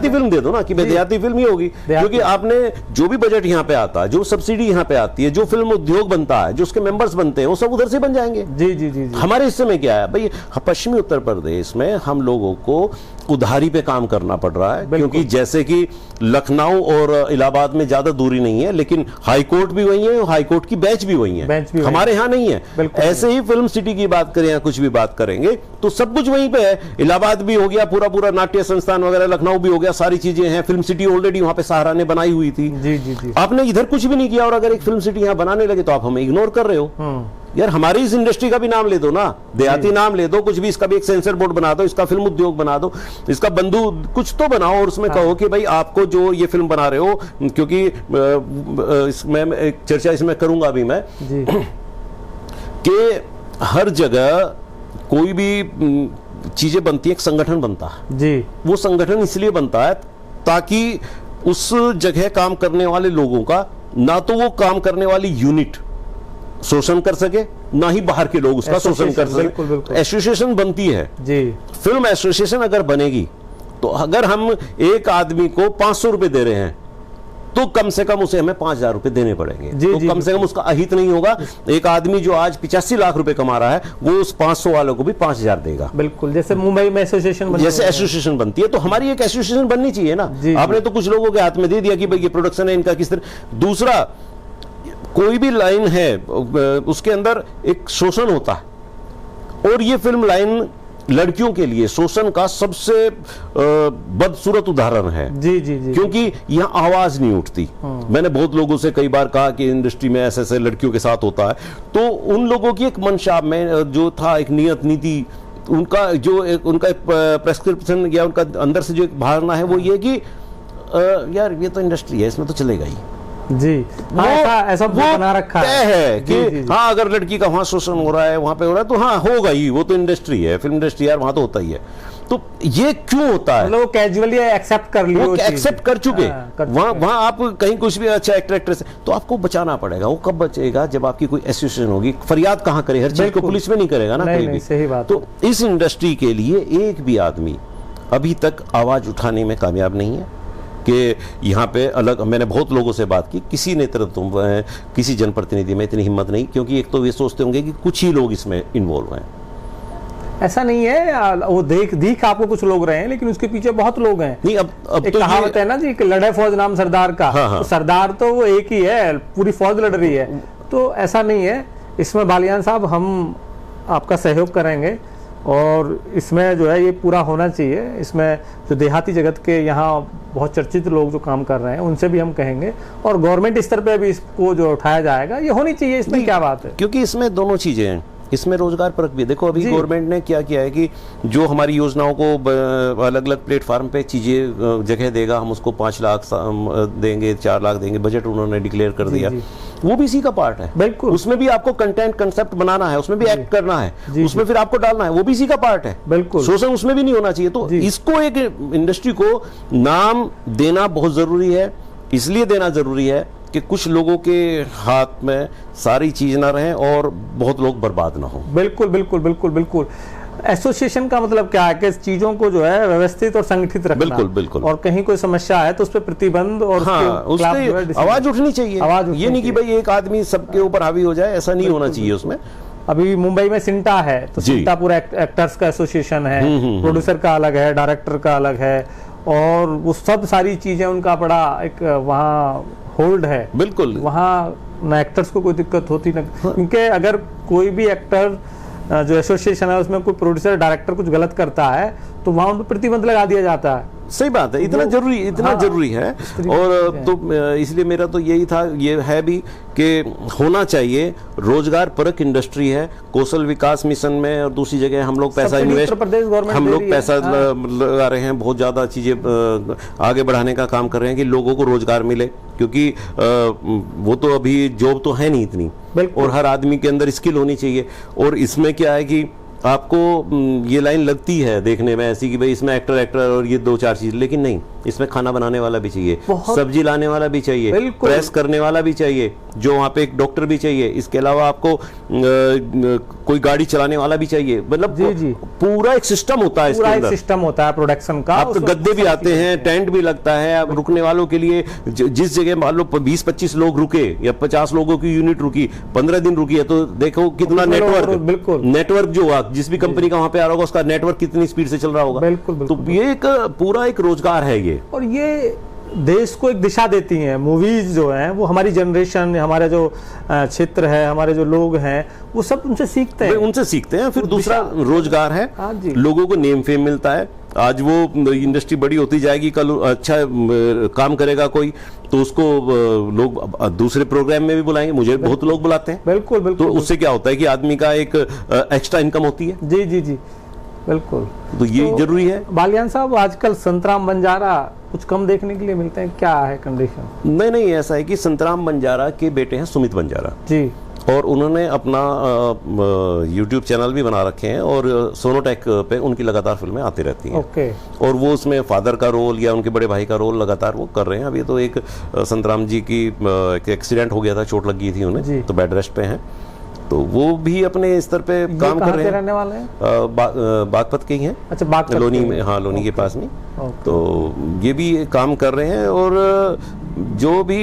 फिल्म दे दो ना, कि देहाती फिल्म ही होगी, क्योंकि आपने जो भी बजट यहाँ पे आता है, जो सब्सिडी यहाँ पे आती है, जो फिल्म उद्योग बनता है, जो उसके मेंबर्स बनते हैं, वो सब उधर से बन जाएंगे। जी जी जी जी। हमारे हिस्से में क्या है भाई, पश्चिमी उत्तर प्रदेश में हम लोगों को उधारी पे काम करना पड़ रहा है, क्योंकि जैसे कि लखनऊ और इलाहाबाद में ज्यादा दूरी नहीं है, लेकिन हाई कोर्ट भी वही है, हाई कोर्ट की बेंच भी वही है, हमारे यहाँ नहीं है। ऐसे ही फिल्म सिटी की बात करें या कुछ भी बात करेंगे तो सब कुछ वहीं पे है। इलाहाबाद भी हो गया, पूरा नाट्य संस्थान वगैरह, लखनऊ भी हो गया, सारी चीजें हैं। फिल्म सिटी ऑलरेडी वहां पे सहारा ने बनाई हुई थी। जी जी जी। आपने इधर कुछ भी नहीं किया, और अगर एक फिल्म सिटी यहाँ बनाने लगे तो आप हमें इग्नोर कर रहे हो। यार हमारी इस इंडस्ट्री का भी नाम ले दो ना, देहाती नाम ले दो, कुछ भी, इसका भी एक सेंसर बोर्ड बना दो, इसका फिल्म उद्योग बना दो, इसका बंधु कुछ तो बनाओ, और उसमें कहो कि भाई आपको जो ये फिल्म बना रहे हो, क्योंकि इसमें एक चर्चा इसमें करूंगा अभी मैं कि हर जगह कोई भी चीजें बनती है, एक संगठन बनता है जी। वो संगठन इसलिए बनता है ताकि उस जगह काम करने वाले लोगों का ना तो वो काम करने वाली यूनिट शोषण कर सके, ना ही बाहर के लोग उसका शोषण कर सके। एसोसिएशन बनती है जी। फिल्म एसोसिएशन अगर बनेगी तो अगर हम एक आदमी को 500 रुपए दे रहे हैं तो कम से कम उसे हमें 5000 रुपए देने पड़ेंगे। तो कम से कम उसका अहित नहीं होगा। एक आदमी जो आज 85 लाख रुपए कमा रहा है वो उस 500 वालों को भी 5000 देगा। बिल्कुल, जैसे मुंबई में एसोसिएशन जैसे एसोसिएशन बनती है, तो हमारी एक एसोसिएशन बननी चाहिए ना। आपने तो कुछ लोगों के हाथ में दे दिया कि भाई ये प्रोडक्शन है इनका किस तरह। दूसरा, कोई भी लाइन है उसके अंदर एक शोषण होता है, और ये फिल्म लाइन लड़कियों के लिए शोषण का सबसे बदसूरत उदाहरण है। जी जी जी। क्योंकि यहाँ आवाज नहीं उठती। मैंने बहुत लोगों से कई बार कहा कि इंडस्ट्री में ऐसे ऐसे लड़कियों के साथ होता है, तो उन लोगों की एक मंशा में जो था, एक नियत नीति, उनका जो उनका प्रेस्क्रिप्शन या उनका अंदर से जो एक भावना है वो ये कि यार ये तो इंडस्ट्री है, इसमें तो चलेगा ही जी। ऐसा बना रखा है कि हाँ अगर लड़की का वहां शोषण हो रहा है, वहां पे हो रहा है, तो हाँ होगा ही, वो तो इंडस्ट्री है, फिल्म इंडस्ट्री यार, वहां तो होता ही है। तो ये क्यों होता है? मतलब कैजुअली एक्सेप्ट कर लिया, वो एक्सेप्ट कर चुके। वहां आप कहीं कुछ भी अच्छा एक्टर एक्ट्रेस, तो आपको बचाना पड़ेगा। वो कब बचेगा? जब आपकी कोई एसोसिएशन होगी। फरियाद कहाँ करे? हर चीज को पुलिस में नहीं करेगा ना कोई भी। सही बात। तो इस इंडस्ट्री के लिए एक भी आदमी अभी तक आवाज उठाने में कामयाब नहीं है कि यहाँ पे अलग। मैंने बहुत लोगों से बात की, किसी नेतृत्व में, किसी जनप्रतिनिधि में इतनी हिम्मत नहीं, क्योंकि एक तो ये सोचते होंगे कि कुछ ही लोग इसमें इन्वॉल्व हैं। ऐसा नहीं है, वो दिख आपको कुछ लोग रहे हैं, लेकिन उसके पीछे बहुत लोग हैं। नहीं, अब एक तो कहावत है ना जी, लड़े फौज नाम सरदार का। हाँ। तो सरदार तो वो एक ही है, पूरी फौज लड़ रही है। तो ऐसा नहीं है। इसमें बालियान साहब हम आपका सहयोग करेंगे, और इसमें जो है ये पूरा होना चाहिए। इसमें जो देहाती जगत के यहाँ बहुत चर्चित लोग जो काम कर रहे हैं उनसे भी हम कहेंगे, और गवर्नमेंट स्तर पे भी इसको जो उठाया जाएगा, ये होनी चाहिए। इसमें क्या बात है? क्योंकि इसमें दोनों चीजें हैं, इसमें रोजगार परक भी। देखो अभी गवर्नमेंट ने क्या किया है कि जो हमारी योजनाओं को अलग अलग प्लेटफॉर्म पे चीजें जगह देगा, हम उसको 5 लाख देंगे, 4 लाख देंगे, बजट उन्होंने डिक्लेयर कर दिया। वो भी इसी का पार्ट है। बिल्कुल, उसमें भी आपको कंटेंट कंसेप्ट बनाना है, उसमें भी एक्ट करना है, उसमें फिर आपको डालना है, वो भी इसी का पार्ट है। बिल्कुल, शोषण उसमें भी नहीं होना चाहिए। तो इसको एक इंडस्ट्री को नाम देना बहुत जरूरी है। इसलिए देना जरूरी है कि कुछ लोगों के हाथ में सारी चीज ना रहे और बहुत लोग बर्बाद ना हो। बिल्कुल बिल्कुल बिल्कुल बिल्कुल। एसोसिएशन का मतलब क्या है कि चीजों को जो है व्यवस्थित और संगठित रखना। बिल्कुल बिल्कुल। और कहीं कोई समस्या है तो उस पर प्रतिबंध और उसकी आवाज उठनी चाहिए। ये नहीं कि भाई एक आदमी सबके ऊपर हावी हो जाए, ऐसा नहीं होना चाहिए उसमें। अभी मुंबई में सिंटा है, तो सिंटा पूरा एक्टर्स का एसोसिएशन है, प्रोड्यूसर का अलग है, डायरेक्टर का अलग है, और वो सब सारी चीजें उनका बड़ा एक वहाँ होल्ड है। बिल्कुल, वहाँ ना एक्टर्स को कोई दिक्कत होती ना, क्योंकि अगर कोई भी एक्टर जो एसोसिएशन है उसमें कोई प्रोड्यूसर डायरेक्टर कुछ गलत करता है तो वहाँ उन पर प्रतिबंध लगा दिया जाता है। सही बात है, इतना जरूरी है। और तो इसलिए मेरा तो यही था, ये है भी कि होना चाहिए। रोजगार परक इंडस्ट्री है, कौशल विकास मिशन में और दूसरी जगह हम लोग पैसा इन्वेस्ट, हम लोग पैसा लगा रहे हैं, बहुत ज्यादा चीजें आगे बढ़ाने का काम कर रहे हैं कि लोगों को रोजगार मिले, क्योंकि वो तो अभी जॉब तो है नहीं इतनी, और हर आदमी के अंदर स्किल होनी चाहिए। और इसमें क्या है कि आपको ये लाइन लगती है देखने में ऐसी कि भाई इसमें एक्टर और ये 2-4 चीज, लेकिन नहीं, इसमें खाना बनाने वाला भी चाहिए, सब्जी लाने वाला भी चाहिए, प्रेस करने वाला भी चाहिए, जो वहाँ पे एक डॉक्टर भी चाहिए, इसके अलावा आपको कोई गाड़ी चलाने वाला भी चाहिए, मतलब पूरा एक सिस्टम होता है, पूरा एक सिस्टम होता है प्रोडक्शन का। आपको गद्दे भी आते हैं, टेंट भी लगता है, आप रुकने वालों के लिए जिस जगह मान लो 20-25 लोग रुके या 50 लोगों की यूनिट रुकी, 15 दिन रुकी है, तो देखो कितना नेटवर्क जो जिस भी कंपनी का वहां पे आ रहा होगा उसका नेटवर्क कितनी स्पीड से चल रहा होगा। बिल्कुल। तो ये एक पूरा एक रोजगार है ये, और ये देश को एक दिशा देती हैं मूवीज जो हैं, वो हमारी जनरेशन, हमारे जो क्षेत्र है, हमारे जो लोग हैं, वो सब उनसे सीखते हैं। फिर दूसरा रोजगार है, लोगों को नेम फेम मिलता है। आज वो इंडस्ट्री बड़ी होती जाएगी, कल अच्छा काम करेगा कोई तो उसको लोग दूसरे प्रोग्राम में भी बुलाएंगे, मुझे बहुत लोग बुलाते हैं। बिल्कुल। तो उससे क्या होता है कि आदमी का एक एक्स्ट्रा इनकम होती है। जी बिल्कुल। तो ये जरूरी है। बालियान साहब, आजकल संतराम बंजारा कुछ कम देखने के लिए मिलते हैं, क्या है कंडीशन? नहीं, ऐसा है कि संतराम बंजारा के बेटे हैं सुमित बंजारा जी, और उन्होंने अपना YouTube चैनल भी बना रखे हैं और सोनोटेक पे उनकी लगातार फिल्में आती रहती हैं। ओके। और वो उसमें फादर का रोल या उनके बड़े भाई का रोल लगातार वो कर रहे हैं। अभी तो एक संतराम जी की एक एक्सीडेंट हो गया था, चोट लग गई थी उन्हें, तो बेड रेस्ट पे हैं। तो वो भी अपने स्तर पे काम कर रहे हैं। रहने वाले हैं? बागपत के ही हैं। अच्छा, बागपत लोनी में, हाँ, लोनी के पास में। तो ये भी काम कर रहे हैं और जो भी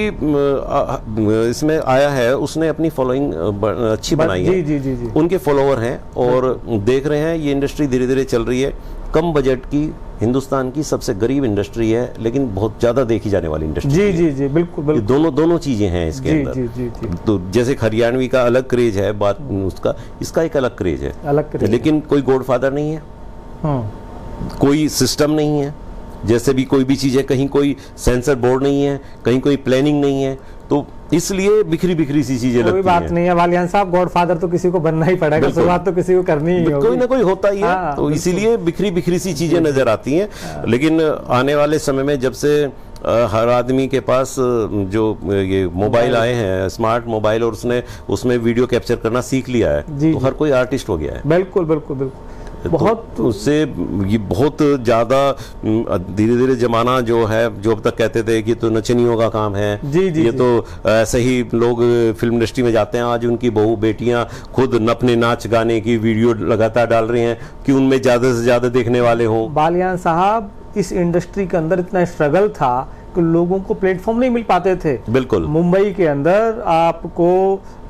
इसमें आया है उसने अपनी फॉलोइंग अच्छी बनाई है। जी। उनके फॉलोवर हैं और देख रहे हैं ये इंडस्ट्री धीरे धीरे चल रही है। कम बजट की, हिंदुस्तान की सबसे गरीब इंडस्ट्री है, लेकिन बहुत ज्यादा देखी जाने वाली इंडस्ट्री। जी, बिल्कुल। दोनों चीजें हैं इसके अंदर। जी। तो जैसे हरियाणवी का अलग क्रेज है बात उसका, इसका एक अलग क्रेज है, लेकिन कोई गॉडफादर नहीं है, कोई सिस्टम नहीं है। जैसे भी कोई भी चीज है, कहीं कोई सेंसर बोर्ड नहीं है, कहीं कोई प्लानिंग नहीं है, तो इसलिए बिखरी सी चीजें लगती हैं। कोई बात नहीं है बालियान साहब, गॉडफादर तो किसी को बनना ही पड़ेगा, शुरुआत तो किसी को करनी ही होगी, कोई ना कोई होता ही है। तो इसीलिए बिखरी सी चीजें नजर आती हैं। लेकिन आने वाले समय में जब से हर आदमी के पास जो ये मोबाइल आए हैं, स्मार्ट मोबाइल, और उसने उसमें वीडियो कैप्चर करना सीख लिया है, तो हर कोई आर्टिस्ट हो गया है। बिल्कुल। बहुत तो उससे ये बहुत ज़्यादा धीरे धीरे जमाना जो है, जो अब तक कहते थे कि तो नचनियों का काम है, ये तो ऐसे ही लोग फिल्म इंडस्ट्री में जाते हैं। आज उनकी बहू बेटियां खुद अपने नाच गाने की वीडियो लगातार डाल रही हैं कि उनमें ज़्यादा से ज़्यादा देखने वाले हों। बालियान साहब, इस इंडस्ट्री के अंदर इतना स्ट्रगल था कि लोगों को प्लेटफॉर्म नहीं मिल पाते थे। बिल्कुल। मुंबई के अंदर आपको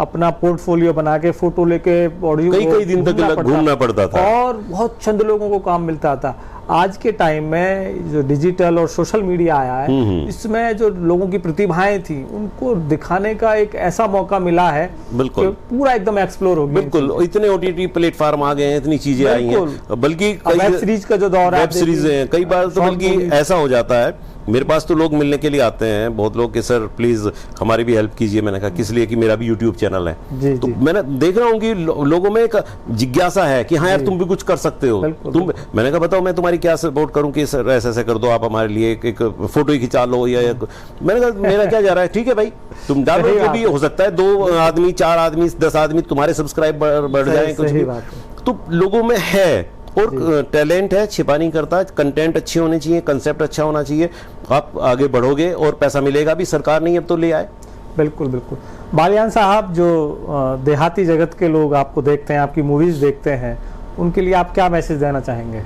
अपना पोर्टफोलियो बना के, फोटो लेके, ऑडियो कई दिन तक घूमना पड़ता था और बहुत चंद लोगों को काम मिलता था। आज के टाइम में जो डिजिटल और सोशल मीडिया आया है, इसमें जो लोगों की प्रतिभाएं थी उनको दिखाने का एक ऐसा मौका मिला है। बिल्कुल। पूरा एकदम एक्सप्लोर हो गया। बिल्कुल। इतने OTT प्लेटफॉर्म आ गए हैं, इतनी चीजें आई हैं, बल्कि वेब सीरीज का जो दौर है, वेब सीरीज है, कई बार तो बल्कि ऐसा हो जाता है, मेरे पास तो लोग मिलने के लिए आते हैं बहुत लोग कि सर प्लीज हमारी भी हेल्प कीजिए। मैंने कहा किस लिए, कि मेरा भी YouTube चैनल है। तो मैंने देख रहा हूँ कि लोगों में एक जिज्ञासा है कि हाँ यार तुम भी कुछ कर सकते हो। मैंने कहा बताओ मैं तुम्हारी क्या सपोर्ट करूँ कि सर ऐसे कर दो आप हमारे लिए, एक फोटो ही खिंचा लो या मैंने कहा मेरा क्या जा रहा है, ठीक है भाई तुम डालो, ये भी हो सकता है 2 आदमी 4 आदमी 10 आदमी तुम्हारे सब्सक्राइब बढ़ जाए कुछ भी। तो लोगों में है और टैलेंट है, छिपा नहीं करता। कंटेंट अच्छे होने चाहिए, कंसेप्ट अच्छा होना चाहिए, आप आगे बढ़ोगे और पैसा मिलेगा भी। सरकार नहीं अब तो ले आए। बिल्कुल। बालियान साहब, जो देहाती जगत के लोग आपको देखते हैं, आपकी मूवीज देखते हैं, उनके लिए आप क्या मैसेज देना चाहेंगे?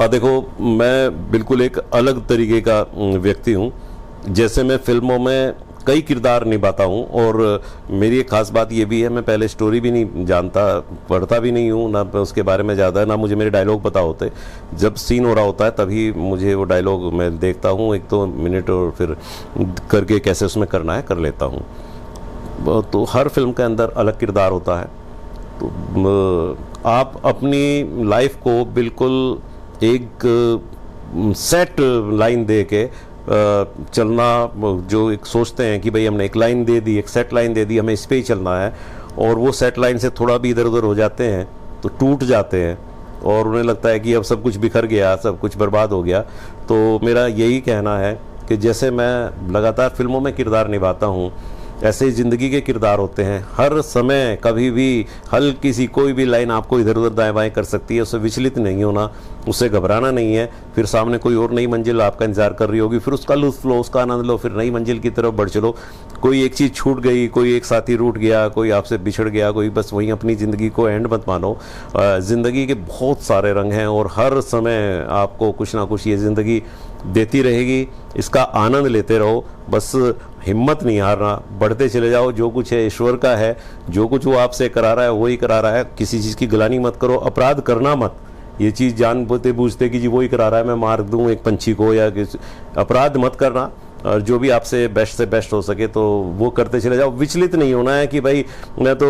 देखो, मैं बिल्कुल एक अलग तरीके का व्यक्ति हूँ। जैसे मैं फिल्मों में कई किरदार निभाता हूँ और मेरी एक खास बात ये भी है, मैं पहले स्टोरी भी नहीं जानता, पढ़ता भी नहीं हूँ, ना उसके बारे में ज़्यादा, ना मुझे मेरे डायलॉग पता होते। जब सीन हो रहा होता है तभी मुझे वो डायलॉग मैं देखता हूँ 1-2 मिनट और फिर करके कैसे उसमें करना है कर लेता हूँ। तो हर फिल्म के अंदर अलग किरदार होता है। तो आप अपनी लाइफ को बिल्कुल एक सेट लाइन दे के चलना, जो एक सोचते हैं कि भाई हमने एक लाइन दे दी, एक सेट लाइन दे दी, हमें इस पे ही चलना है, और वो सेट लाइन से थोड़ा भी इधर उधर हो जाते हैं तो टूट जाते हैं और उन्हें लगता है कि अब सब कुछ बिखर गया, सब कुछ बर्बाद हो गया। तो मेरा यही कहना है कि जैसे मैं लगातार फिल्मों में किरदार निभाता हूँ, ऐसे ही ज़िंदगी के किरदार होते हैं। हर समय कभी भी हल्की सी कोई भी लाइन आपको इधर उधर दाएं बाएं कर सकती है, उससे विचलित नहीं होना, उससे घबराना नहीं है। फिर सामने कोई और नई मंजिल आपका इंतजार कर रही होगी, फिर उसका लुत्फ लो, उसका आनंद लो, फिर नई मंजिल की तरफ बढ़ चलो। कोई एक चीज़ छूट गई, कोई एक साथी रूठ गया, कोई आपसे बिछड़ गया, कोई बस वहीं अपनी ज़िंदगी को एंड मत मानो। ज़िंदगी के बहुत सारे रंग हैं और हर समय आपको कुछ ना कुछ ये ज़िंदगी देती रहेगी। इसका आनंद लेते रहो, बस हिम्मत नहीं हारना, बढ़ते चले जाओ। जो कुछ है ईश्वर का है, जो कुछ वो आपसे करा रहा है वही करा रहा है। किसी चीज़ की गिलानी मत करो, अपराध करना मत। ये चीज़ जानते बूझते कि जी वही करा रहा है, मैं मार दूं एक पंछी को या अपराध मत करना। और जो भी आपसे बेस्ट से बेस्ट हो सके तो वो करते चले जाओ। विचलित नहीं होना है कि भाई मैं तो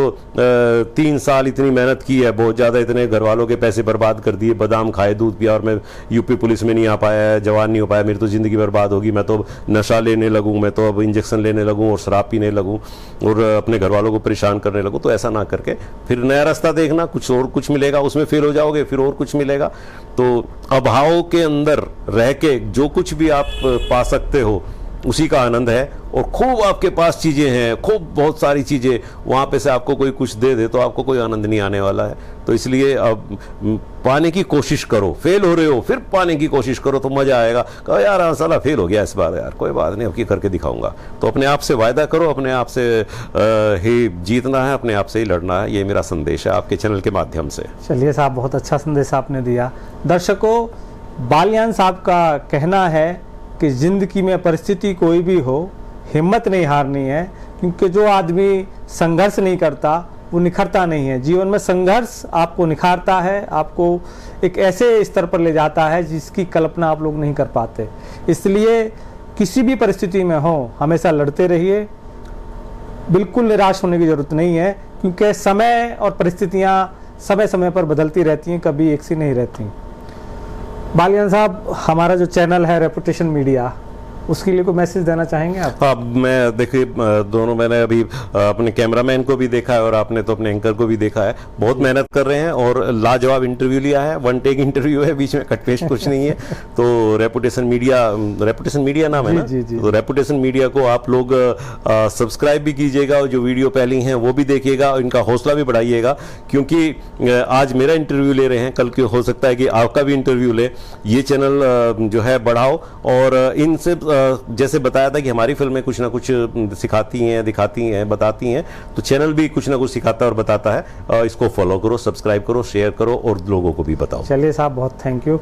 3 साल इतनी मेहनत की है, बहुत ज़्यादा इतने घर वालों के पैसे बर्बाद कर दिए, बादाम खाए, दूध पिया और मैं यूपी पुलिस में नहीं आ पाया, जवान नहीं हो पाया, मेरी तो ज़िंदगी बर्बाद होगी, मैं तो नशा लेने लगूँ, मैं तो अब इंजेक्शन लेने लगूँ और शराब पीने लगूँ और अपने घर वालों को परेशान करने लगूँ। तो ऐसा ना करके फिर नया रास्ता देखना, कुछ और कुछ मिलेगा, उसमें फेल हो जाओगे, फिर और कुछ मिलेगा। तो अभाव के अंदर रह के जो कुछ भी आप पा सकते हो उसी का आनंद है। और खूब आपके पास चीज़ें हैं, खूब बहुत सारी चीज़ें, वहाँ पे से आपको कोई कुछ दे दे तो आपको कोई आनंद नहीं आने वाला है। तो इसलिए अब पाने की कोशिश करो, फेल हो रहे हो फिर पाने की कोशिश करो तो मज़ा आएगा। कहो यार हाँ साला फेल हो गया इस बार, यार कोई बात नहीं, अब की करके दिखाऊंगा। तो अपने आप से वायदा करो, अपने आप से ही जीतना है, अपने आप से ही लड़ना है। ये मेरा संदेश है आपके चैनल के माध्यम से। चलिए साहब, बहुत अच्छा संदेश आपने दिया। दर्शकों, बालियान साहब का कहना है कि ज़िंदगी में परिस्थिति कोई भी हो, हिम्मत नहीं हारनी है, क्योंकि जो आदमी संघर्ष नहीं करता वो निखरता नहीं है। जीवन में संघर्ष आपको निखारता है, आपको एक ऐसे स्तर पर ले जाता है जिसकी कल्पना आप लोग नहीं कर पाते। इसलिए किसी भी परिस्थिति में हो हमेशा लड़ते रहिए, बिल्कुल निराश होने की ज़रूरत नहीं है, क्योंकि समय और परिस्थितियाँ समय समय पर बदलती रहती हैं, कभी एक सी नहीं रहती। बालियान साहब, हमारा जो चैनल है रेपुटेशन मीडिया, उसके लिए कोई मैसेज देना चाहेंगे आप? हाँ, मैं देखिए दोनों, मैंने अभी अपने कैमरामैन को भी देखा है और आपने तो अपने एंकर को भी देखा है, बहुत मेहनत कर रहे हैं और लाजवाब इंटरव्यू लिया है। 1 टेक इंटरव्यू है, बीच में कटपेश कुछ नहीं है। तो रेपुटेशन मीडिया नाम है ना? तो रेपुटेशन मीडिया को आप लोग सब्सक्राइब भी कीजिएगा और जो वीडियो पहली हैं वो भी देखिएगा और इनका हौसला भी बढ़ाइएगा, क्योंकि आज मेरा इंटरव्यू ले रहे हैं, कल के हो सकता है कि आपका भी इंटरव्यू ले। ये चैनल जो है बढ़ाओ और इनसे जैसे बताया था कि हमारी फिल्में कुछ ना कुछ सिखाती हैं, दिखाती हैं, बताती हैं, तो चैनल भी कुछ ना कुछ सिखाता है और बताता है। इसको फॉलो करो, सब्सक्राइब करो, शेयर करो और लोगों को भी बताओ। चलिए साहब, बहुत थैंक यू।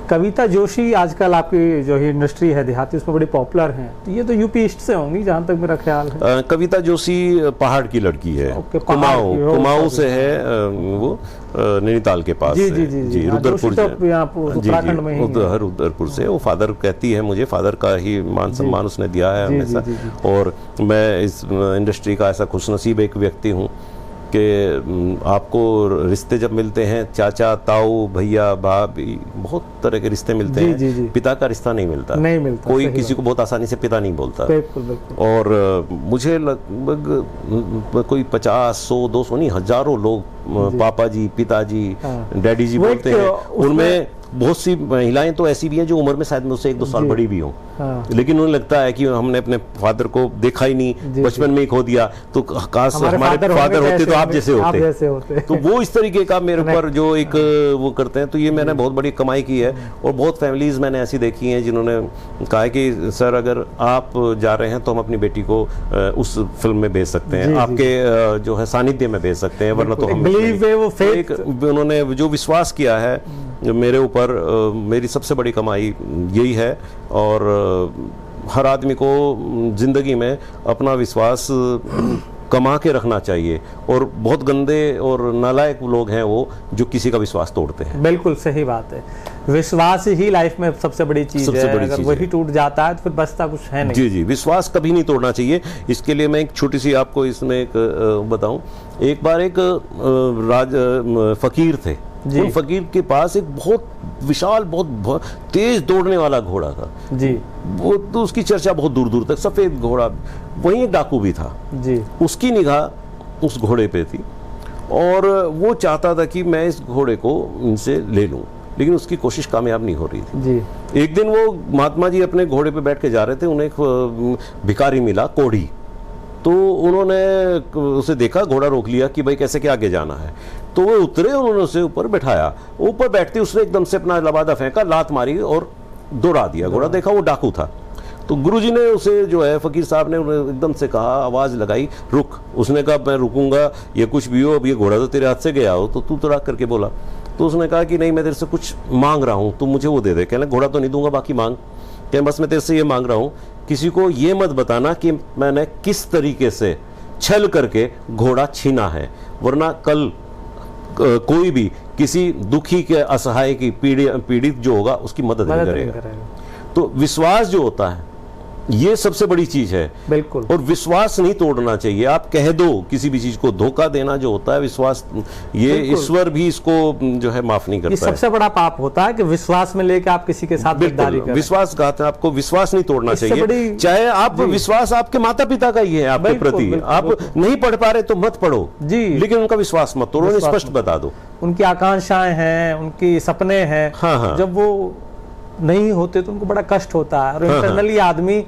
कविता जोशी आजकल आपकी जो इंडस्ट्री है देहाती, उसमें बड़ी पॉपुलर हैं, तो ये तो यूपी ईस्ट से होंगी जहाँ तक मेरा ख्याल है। कविता जोशी पहाड़ की लड़की है, कुमाऊं से है, वो नैनीताल के पास। जी रुद्रपुर, उत्तराखंड में ही, रुद्रपुर से। वो फादर कहती है मुझे, फादर का ही मान सम्मान उसने दिया है हमेशा। और मैं इस इंडस्ट्री का ऐसा खुशनसीब एक व्यक्ति हूँ कि आपको रिश्ते जब मिलते हैं, चाचा, ताऊ, भैया, भाभी, बहुत तरह के रिश्ते मिलते हैं। पिता का रिश्ता नहीं मिलता, कोई किसी को बहुत आसानी से पिता नहीं बोलता। और मुझे लगभग कोई 50, 100, 200 नहीं, हजारों लोग पापा जी, पिताजी, डैडी जी बोलते हैं। उनमें बहुत सी महिलाएं तो ऐसी भी हैं जो उम्र में शायद मुझसे 1-2 साल बड़ी भी हों, लेकिन उन्हें लगता है कि हमने अपने फादर को देखा ही नहीं, बचपन में ही खो दिया, तो काश हमारे फादर होते तो आप जैसे होते। तो वो इस तरीके का मेरे ऊपर जो एक वो करते हैं। तो ये मैंने बहुत बड़ी कमाई की है और बहुत फैमिलीज मैंने ऐसी देखी हैं जिन्होंने कहा कि सर अगर आप जा रहे हैं तो हम अपनी बेटी को उस फिल्म में भेज सकते हैं, आपके जो है सानिध्य में भेज सकते हैं, वरना तो हम। उन्होंने जो विश्वास किया है मेरे ऊपर, मेरी सबसे बड़ी कमाई यही है। और हर आदमी को जिंदगी में अपना विश्वास कमा के रखना चाहिए। और बहुत गंदे और नालायक लोग हैं वो जो किसी का विश्वास तोड़ते हैं। बिल्कुल सही बात है, विश्वास ही लाइफ में सबसे बड़ी चीज है। अगर वही टूट जाता है तो फिर बचता कुछ है नहीं। जी, विश्वास कभी नहीं तोड़ना चाहिए। इसके लिए मैं एक छोटी सी आपको इसमें एक बताऊं। एक बार एक फकीर थे, उन फकीर के पास एक बहुत विशाल, बहुत तेज दौड़ने वाला घोड़ा था जी। वो तो उसकी चर्चा बहुत दूर दूर तक, सफेद घोड़ा। वहीं एक डाकू भी था जी, उसकी निगाह उस घोड़े पे थी और वो चाहता था कि मैं इस घोड़े को इनसे ले लूं, लेकिन उसकी कोशिश कामयाब नहीं हो रही थी जी। एक दिन वो महात्मा जी अपने घोड़े पे बैठ के जा रहे थे, उन्हें एक भिखारी मिला, कोढ़ी। तो उन्होंने उसे देखा, घोड़ा रोक लिया कि भाई कैसे क्या आगे जाना है। तो वो उतरे, उन्होंने उसे ऊपर बैठाया। ऊपर बैठते उसने एकदम से अपना लबादा फेंका, लात मारी और दौड़ा दिया घोड़ा। देखा वो डाकू था। तो गुरुजी ने उसे जो है, फकीर साहब ने एकदम से कहा, आवाज़ लगाई, रुक। उसने कहा मैं रुकूंगा, ये कुछ भी हो, अब ये घोड़ा तो तेरे हाथ से गया हो तो तू तड़ाक करके बोला। तो उसने कहा कि नहीं, मैं तेरे से कुछ मांग रहा हूँ, तू मुझे वो दे दे। कहने घोड़ा तो नहीं दूंगा, बाकी मांग। क्या बस मैं तेरे से ये मांग रहा हूँ, किसी को ये मत बताना कि मैंने किस तरीके से छल करके घोड़ा छीना है, वरना कल कोई भी किसी दुखी के, असहाय की, पीड़ित जो होगा उसकी मदद नहीं करेगा। तो विश्वास जो होता है ये सबसे बड़ी चीज है। बिल्कुल। और विश्वास नहीं तोड़ना चाहिए। आप कह दो किसी भी चीज को, धोखा देना जो होता है, विश्वास, ये ईश्वर भी इसको जो है माफ नहीं करता। ये सबसे बड़ा पाप होता है कि विश्वास में लेके आप किसी के साथ गद्दारी करें। विश्वासघात है, आपको विश्वास नहीं तोड़ना चाहिए। चाहे आप, विश्वास आपके माता पिता का ही है आपके प्रति, आप नहीं पढ़ पा रहे तो मत पढ़ो जी, लेकिन उनका विश्वास मत तोड़ो, स्पष्ट बता दो। उनकी आकांक्षाएं हैं, उनकी सपने हैं। हाँ। जब वो नहीं होते तो उनको बड़ा कष्ट होता है। और इंटरनली आदमी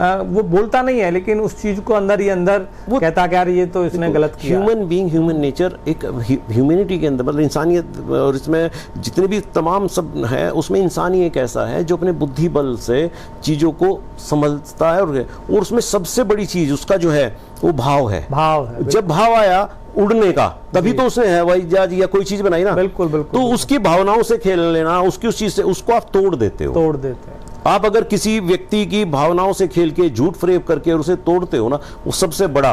वो बोलता नहीं है, लेकिन उस चीज को अंदर ही अंदर वो कहता कि यार ये तो इसने गलत किया। ह्यूमन बीइंग, ह्यूमन नेचर, एक ह्यूमैनिटी के अंदर, मतलब इंसानियत, और इसमें जितने भी तमाम सब है उसमें इंसान ही एक ऐसा है जो अपने बुद्धि बल से चीजों को समझता है। और उसमें सबसे बड़ी चीज उसका जो है वो भाव है। जब भाव आया उड़ने का, तभी तो उसने हवाई जहाज या कोई चीज बनाई ना। बिल्कुल। तो उसकी भावनाओं से खेल लेना, उसकी उस चीज से, उसको आप तोड़ देते हो। आप अगर किसी व्यक्ति की भावनाओं से खेल के, झूठ फरेब करके और उसे तोड़ते हो ना, वो सबसे बड़ा,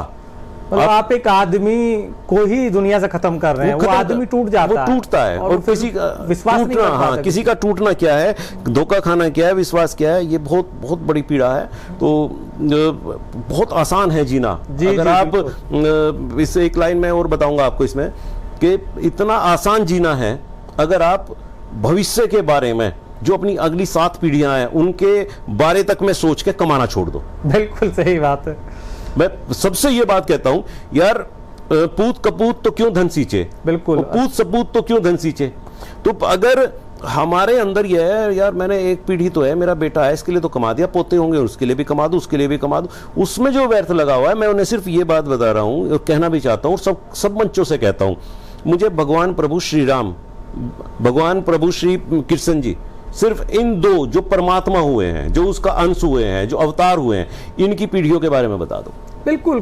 मतलब आप एक आदमी को ही दुनिया से खत्म कर रहे हैं। वो आदमी टूट जाता है, वो टूटता है। और किसी का विश्वास नहीं कर पाता। किसी का टूटना क्या है, धोखा खाना क्या है, विश्वास क्या है, ये बहुत बहुत बड़ी पीड़ा है। तो बहुत आसान है जीना। अगर आप इस एक लाइन में और बताऊंगा आपको इसमें, कि इतना आसान जीना है अगर आप भविष्य के बारे में, जो अपनी अगली 7 पीढ़ियां हैं उनके बारे तक में सोच के कमाना छोड़ दो। बिल्कुल सही बात है। मैं सबसे ये बात कहता हूं, यार पूत कपूत तो क्यों धन सींचे। बिल्कुल। पूत सपूत तो क्यों धन सींचे। तो अगर हमारे अंदर यह है, यार मैंने एक पीढ़ी तो है, मेरा बेटा है, इसके लिए तो कमा दिया, पोते होंगे उसके लिए भी कमा दो, उसके लिए भी कमा दो, उसमें जो व्यर्थ लगा हुआ है। मैं उन्हें सिर्फ ये बात बता रहा हूं और कहना भी चाहता हूं, सब मंचों से कहता हूं, मुझे भगवान प्रभु श्री राम, भगवान प्रभु श्री कृष्ण जी, सिर्फ इन 2 जो परमात्मा हुए हैं, जो उसका अंश हुए हैं, जो अवतार हुए हैं, इनकी पीढ़ियों के बारे में बता दो। बिल्कुल।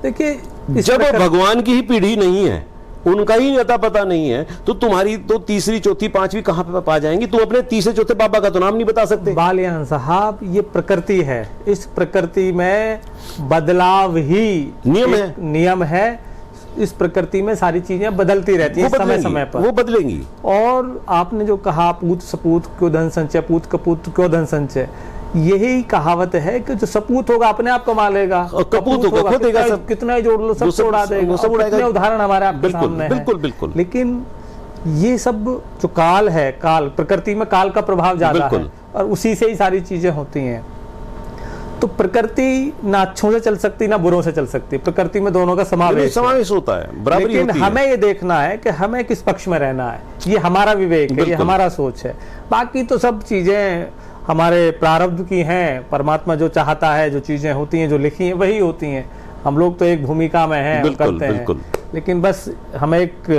देखिए, जब भगवान की ही पीढ़ी नहीं है, उनका ही अता पता नहीं है, तो तुम्हारी तो तीसरी, चौथी, पांचवी कहां पे पा जाएंगी। तुम अपने तीसरे चौथे बाबा का तो नाम नहीं बता सकते। बालियान साहब, ये प्रकृति है, इस प्रकृति में बदलाव ही नियम है। इस प्रकृति में सारी चीजें बदलती रहती हैं समय समय पर, वो बदलेंगी। और आपने जो कहा, पूत सपूत क्यों धन संचय, पूत कपूत क्यों धन संचय, यही कहावत है कि जो सपूत होगा अपने आप कमा लेगा, कपूत होगा खुद देगा, कितना ही जोड़ लो सब उड़ा देगा। कितने उदाहरण हमारे आपके सामने हैं। बिल्कुल। लेकिन ये सब जो काल है, काल, प्रकृति में काल का प्रभाव ज्यादा है और उसी से ही सारी चीजें होती हैं। तो प्रकृति ना अच्छों से चल सकती ना बुरों से चल सकती, प्रकृति में दोनों का समावेश होता है, बराबरी लेकिन हमें ये देखना है कि हमें किस पक्ष में रहना है। ये हमारा विवेक है, ये हमारा सोच है। बाकी तो सब चीजें हमारे प्रारब्ध की हैं। परमात्मा जो चाहता है, जो चीजें होती हैं, जो लिखी हैं, वही होती हैं। हम लोग तो एक भूमिका में हैं, करते हैं। लेकिन बस हमें एक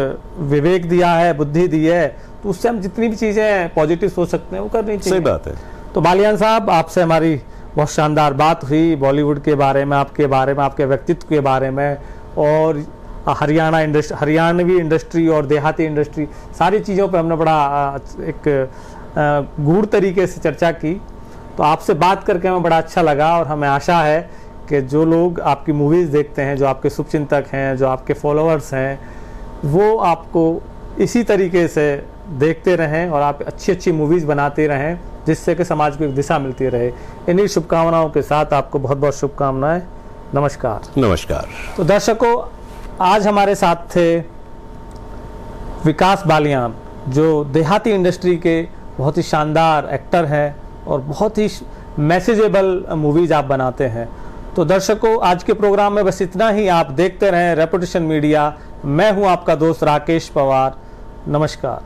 विवेक दिया है, बुद्धि दी है, तो उससे हम जितनी भी चीजें पॉजिटिव सोच सकते हैं वो करनी चाहिए। सही बात है। तो बालियान साहब, आपसे हमारी बहुत शानदार बात हुई बॉलीवुड के बारे में, आपके बारे में, आपके व्यक्तित्व के बारे में, और हरियाणवी इंडस्ट्री और देहाती इंडस्ट्री, सारी चीज़ों पे हमने बड़ा एक गूढ़ तरीके से चर्चा की। तो आपसे बात करके हमें बड़ा अच्छा लगा और हमें आशा है कि जो लोग आपकी मूवीज़ देखते हैं, जो आपके शुभचिंतक हैं, जो आपके फॉलोअर्स हैं, वो आपको इसी तरीके से देखते रहें और आप अच्छी अच्छी मूवीज़ बनाते रहें, जिससे कि समाज को एक दिशा मिलती रहे। इन्हीं शुभकामनाओं के साथ आपको बहुत बहुत शुभकामनाएं। नमस्कार। तो दर्शकों, आज हमारे साथ थे विकास बालियान, जो देहाती इंडस्ट्री के बहुत ही शानदार एक्टर हैं और बहुत ही मैसेजेबल मूवीज आप बनाते हैं। तो दर्शकों, आज के प्रोग्राम में बस इतना ही। आप देखते रहें रेपुटेशन मीडिया। मैं हूं आपका दोस्त राकेश पवार। नमस्कार।